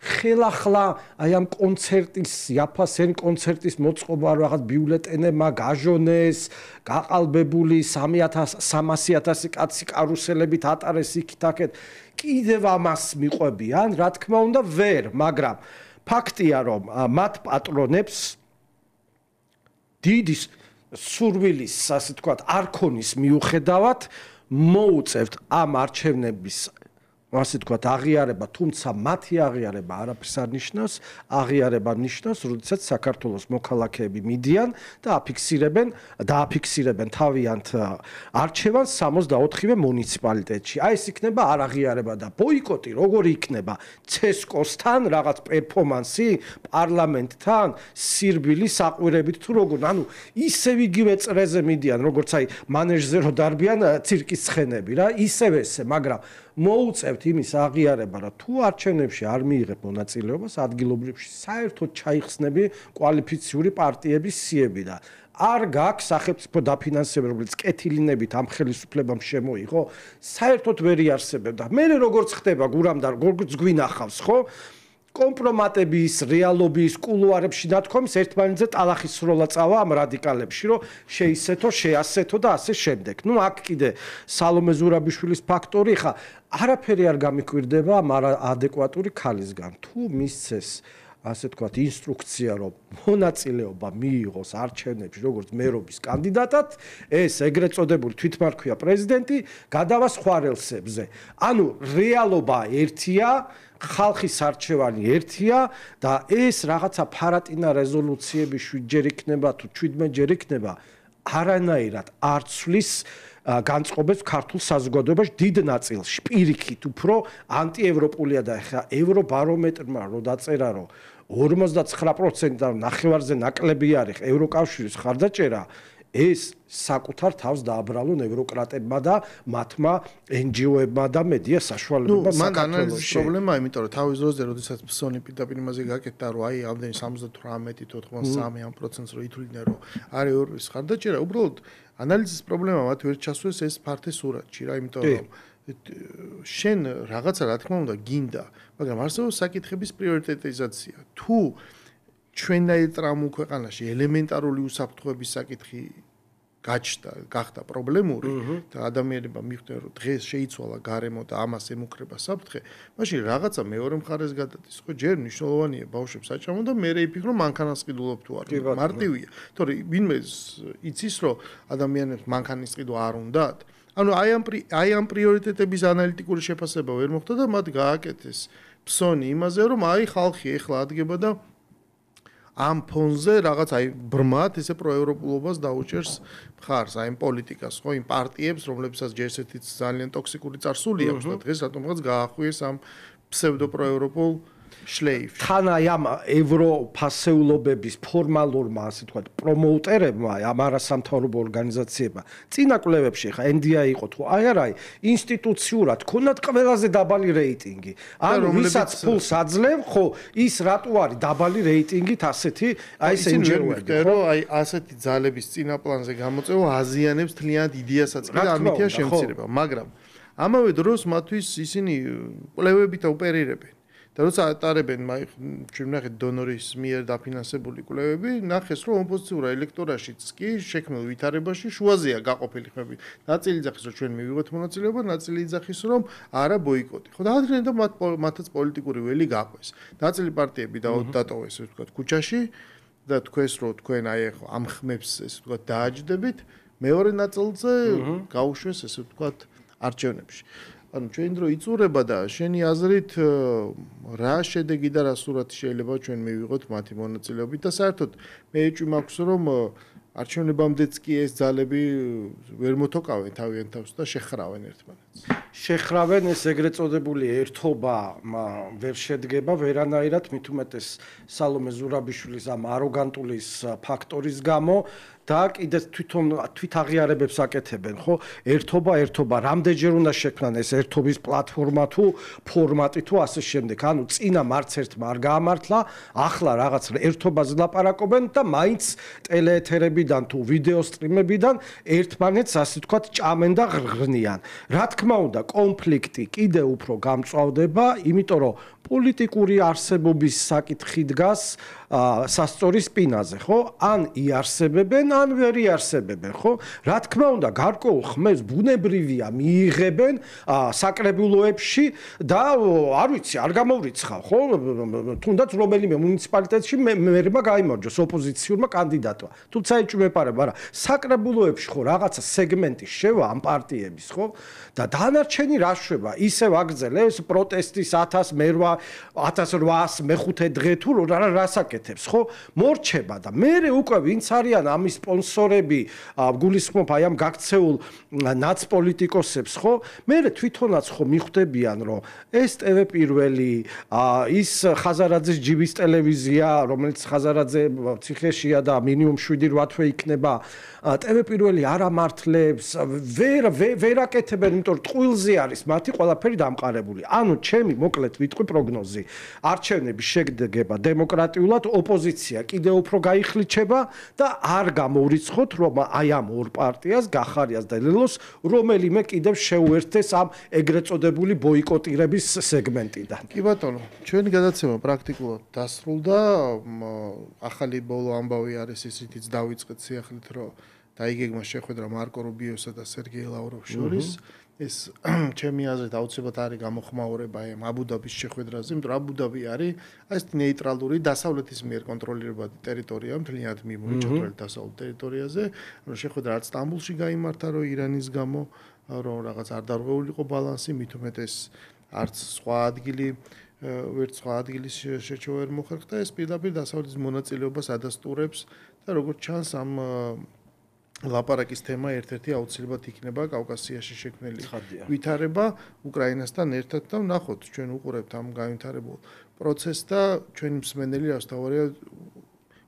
ხელახლა აი ამ კონცერტის, იაფასენ კონცერტის მოწყობა რაღაც ბიულეტენებმა გაჟონეს, გაყალბებული 300,000 კაცი კარუსელებით ატარეს იქით-აქეთ კიდევ ამას მიყვებიან, რა თქმა უნდა, ვერ, მაგრამ ფაქტია, რომ მათ პატრონებს დიდი სურვილის, ასე თქვათ, არქონის მიუხედავად მოუწევთ ამ არჩევნების ასე თქვათ, აღიარება, თუმცა მათი აღიარება არაფერს არ ნიშნავს, აღიარება ნიშნავს, როდესაც საქართველოს მოქალაქეები მიდიან და დააფიქსირებენ თავიანთ არჩევანს 64-ვე მუნიციპალიტეტში. აი ეს იქნება არ აღიარება და ბოიკოტი როგორი იქნება ცესკოსთან, რაღაც პერფორმანსი პარლამენტთან, სირბილი საყვირებით თუ როგორ, ანუ ისევ იგივე წრეზე მიდიან, როგორც აი მანეჟზე რო დარბიან ცირკის ცხენები რა, ისევ ესე, მაგრამ მოუწევთ იმის აღიარება, რომ თუ არჩევნებში არ მიიღებ მონაწილეობას ადგილობრივში, საერთოდ ჩაიხსნები კვალიფიციური პარტიების სიები და არ გაქვს სახელმწიფო დაფინანსება, რომელიც კეთილინებით ამ ხელისუფლებამ შემოიღო, საერთოდ ვერ იარსებებდა. მე როგორც ხდება გურამ და როგორც გვინახავს, ხო? კომპრომატების, რეალობის, კულუარებში ნათქვამის ერთმანეთზე ტალახის სროლა წავა ამ რადიკალებში, რომ შეისეთო, შეასეთო და ასე შემდეგ. ნუ აქ კიდე სალომე ზურაბიშვილის ფაქტორი, ხა არაფერი არ გამიკვირდება ამ ადეკვატური ქალისგან. თუ მისცეს ასე თქვათ ინსტრუქცია, რომ მონაწილეობა მიიღოს არჩევნებში როგორც მერობის კანდიდატად, ეს ეგრეთ წოდებული თვითმარქვია პრეზიდენტი გადავა სხვა რელსებზე. ანუ რეალობა ერთია, ხალხის არჩევანი ერთია და ეს რაღაცა ფარატინა რეზოლუციები 7 ჯერ იქნება თუ 17 ჯერ იქნება, არანაირად არ ცვლის განწყობებს ქართულ საზოგადოებაში დიდ ნაწილში. პირიქით უფრო ანტიევროპულია და ეხლა ევრობარომეტრმა რო დაწერა, რომ 59% ნახევარზე ნაკლები არის ევროკავშირის ხარდაჭერა, ეს საკუთარ თავს დააბრალონ ევროკრატებმა და მათმა NGO-ებმა და მედია საშუალებებმა საქართველოში. მან ანალიზის პრობლემაა, იმიტომ რომ თავის დროზე, როდესაც ფსონი პირდაპირ იმაზე გაკეთდა, რომ აი ამდენი 78-83% რო ითვლიდნენ, რომ არის ევროპის ხარდაჭერა, უბრალოდ ანალიზის პრობლემა მათ ვერ ჩასვეს ეს ფართე სურათში რა, იმიტომ რომ შენ რაღაცა რა თქმა უნდა გინდა, მაგრამ არსებობს საკითხების პრიორიტეტიზაცია. თუ ჩვენაირ ტრამულ ქვეყანაში ელემენტარული უსაფრთხოების საკითხი გახდა პრობლემური და ადამიანებმა მიხვდნენ, რომ დღეს შეიცვალა გარემო და ამას ემუქრება საფრთხე, მაშინ რაღაცა მეორე მხარეს გადადის. ხო, ჯერ მნიშვნელოვანია ბავშვებს აჭამო და მე იფიქრო მანქანას ყიდულობ თუ არა. მარტივია. თორე ვინმე იცის, რომ ადამიანებს მანქანის ყიდვა არ უნდათ. ანუ აი ამ პრიორიტეტების ანალიტიკური შეფასება ვერ მოხდა და მათ გააკეთეს ფსონი იმაზე, რომ აი ხალხი ეხლა ადგება და ამ ფონზე რაღაც აი ბრმად ესე პროევროპულობას დაუჭერს მხარს, აი პოლიტიკას, ხო, იმ პარტიებს, რომლებსაც ჯერ ესეთიც ძალიან ტოქსიკური წარსული აქვს და დღეს რატომღაც გაახვიეს ამ ფსევდოპროევროპულ შლეიფში. თან აი ამ ევროფასეულობების ფორმალურმა, ასე თქვა, პრომოუტერებმა, ამ არასამთავრობო ორგანიზაციებმა, წინა კვლევებში ხა NDI იყო თუ აი არა, ინსტიტუციურად ქონდათ ყველაზე დაბალი რეიტინგი. ანუ ვისაც ფულს აძლევ, ხო, ის რატო არის დაბალი რეიტინგით ასეთი, აი ეს NGO-ები, ხო, აი ასეთი ძალების წინა პლანზე გამოწევა აზიანებს თლიანად იდეასაც კი და ამითია შემცირება, მაგრამ ამავე დროს მათთვის ისინი კვლევებით ოპერირებენ. და როცა ატარებენ, ჩვენ ნახეთ დონორის მიერ დაფინანსებული კვლევები, ნახეს რომ ოპოზიციურ ელექტორატშიც კი შექმნილ ვითარებაში შუაზეა გაყოფილი ხმები. ნაწილი იძახის რომ ჩვენ მივიღოთ მონაწილეობა, ნაწილი იძახის რომ არა ბოიკოტი. ხო და ადრე და მათაც პოლიტიკური ველი გაყვეს. ნაწილი პარტიები დატოვეს, ასე ვთქვათ, ქუჩაში და თქვეს რომ თქვენ აი ამ ხმებს ესე ვთქვათ დააჯდებით, მეორე ნაწილზე გაუშვეს ესე ვთქვათ არჩევნებში. ანუ ჩვენ დრო იწურება და შენი აზრით რა შედეგი და რა სურათი შეიძლება ჩვენ მივიღოთ მათი მონაწილეობით და საერთოდ მე ეჭვი მაქვს რომ არჩევნებამდეც კი ეს ძალები ვერ მოთოკავენ თავიანთ თავს და შეხრავენ ერთმანეთს. შეხრავენ ეს ეგრეთ წოდებული ერთობა ვერ შედგება ვერანაირად, მით უმეტეს სალომე ზურაბიშვილის ამ აროგანტულის ფაქტორის გამო და კიდე თვითონ თვითაღიარებებს აკეთებენ, ხო? ერთობა, რამდენჯერ უნდა შექმნან ეს ერთობის პლატფორმა თუ ფორმატი თუ ასე შემდეგ. ანუ წინა მარც ერთმა არ გაამართლა, ახლა რაღაც ერთობაზე ლაპარაკობენ და მაინც ტელეეთერებიდან თუ ვიდეო სტრიმებიდან ერთმანეთს ასე ვთქვათ ჭამენ და ღრღნიან. რა თქმა უნდა, კონფლიქტი კიდე უფრო გამწვავდება, იმიტომ რომ პოლიტიკური არსებობის საკითხი დგას სასწორი სპინაზე, ხო? ან იარსებებენ, ან ვერ იარსებებენ, ხო? რა თქმა უნდა, გარკვეულ ხმებს ბუნებრივია მიიღებენ საკრებულოებში და არ ვიცი, არ გამოვრიცხავ, ხო? თუნდაც რომელიმე მუნიციპალიტეტში მერმა გაიმარჯვეს ოპოზიციურმა კანდიდატმა. თუმცა ეჭვმეპარება, არა, საკრებულოებში ხო რაღაცა სეგმენტი შევა ამ პარტიების, ხო? და დანარჩენი რა შვება? ისევ აგრძელებს პროტესტის 1800 მეხუთე დღე თუ რას აკეთებს, ხო? მორჩება და მე უკვე ვინც არიან ამის სპონსორები, გულისხმობ აი ამ გაქცეულ ნაცპოლიტიკოსებს, ხო? მე თვითონაც ხო მიხვდებიან, რომ ეს TV პირველი, ის ხაზარაძის ჯიბის ტელევიზია, რომელიც ხაზარაძე ციხეშია და მინიმუმ 7-8 თვე იქნება, TV პირველი არ ამართლებს, ვერ აკეთებენ, იმიტომ რომ ტყუილზე არის მათი ყველაფერი დამყარებული. ანუ ჩემი მოკლედ ვიტყვი პროგნოზი. არჩევნები შეგდება დემოკრატიულად, ოპოზიცია კიდევ უფრო გაიხლიჩება და არ გამოვრიცხოთ, რომ აი ამ ორ პარტიას, გახარიას და ლელოს, რომელიმე კიდევ შეუერთდეს ამ ეგრეთ წოდებული ბოიკოტირების სეგმენტიდან. კი ბატონო, ჩვენი გადაცემა პრაქტიკულად დასრულდა. ახალი ბოლო ამბავი არის ისიც დავიწყეთ სიახლით, რომ დაიგეგმა შეხვედრა მარკო რუბიოსა და სერგეი ლავროვს შორის. ეს ჩემი აზრით აუცილებლად არის გამოხმაურება ამ აბუ-დაბის შეხვედრაზე, იმიტომ რომ აბუ-დაბი არის ეს ნეიტრალური დასავლეთის მიერ კონტროლირებადი ტერიტორია, მთლიანად მიმოიჭრელი დასავლეთ ტერიტორიაზე. ანუ შეხვედრა არც სტამბოლში გაიმართა, რომ ირანის გამო რომ რაღაც არ დარღვეულიყო ბალანსი, მით უმეტეს არც სხვა ადგილის შეჩევა ვერ მოხერხდა, ეს პირდაპირ დასავლეთის მონაწილეობას ადასტურებს და როგორც ჩანს ამ ლაპარაკის თემა ერთ-ერთი აუცილებლად იქნება კავკასიაში შექმნილი ვითარება უკრაინასთან ერთად და ვნახოთ ჩვენ უყურებთ ამ განვითარებულ პროცესს და ჩვენი მსმენელი რასთავარია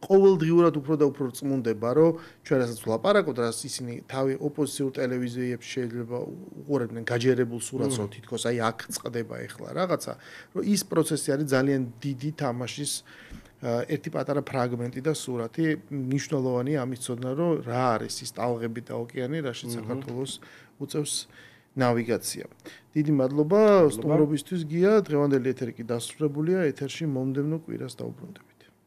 ყოველდღიურად უფრო და უფრო წმუნდება რომ ჩვენ რასაც ვლაპარაკობთ რაც ისინი თავი ოპოზიციურ ტელევიზიებში შეიძლება უყურებდნენ გაჯერებულ სურათს რომ თითქოს აი აქ წყდება ეხლა რაღაცა რომ ის პროცესი არის ძალიან დიდი თამაშის ერთი პატარა ფრაგმენტი და სურათი მნიშვნელოვანია ამის ცოდნა რომ რა არის ის ტალღები და ოკეანე რაშიც საქართველოს უწევს ნავიგაცია. დიდი მადლობა სტუმრობისთვის გია დღევანდელი ეთერი კი დასრულებულია ეთერში მომდევნო კვირას დაუბრუნდებით.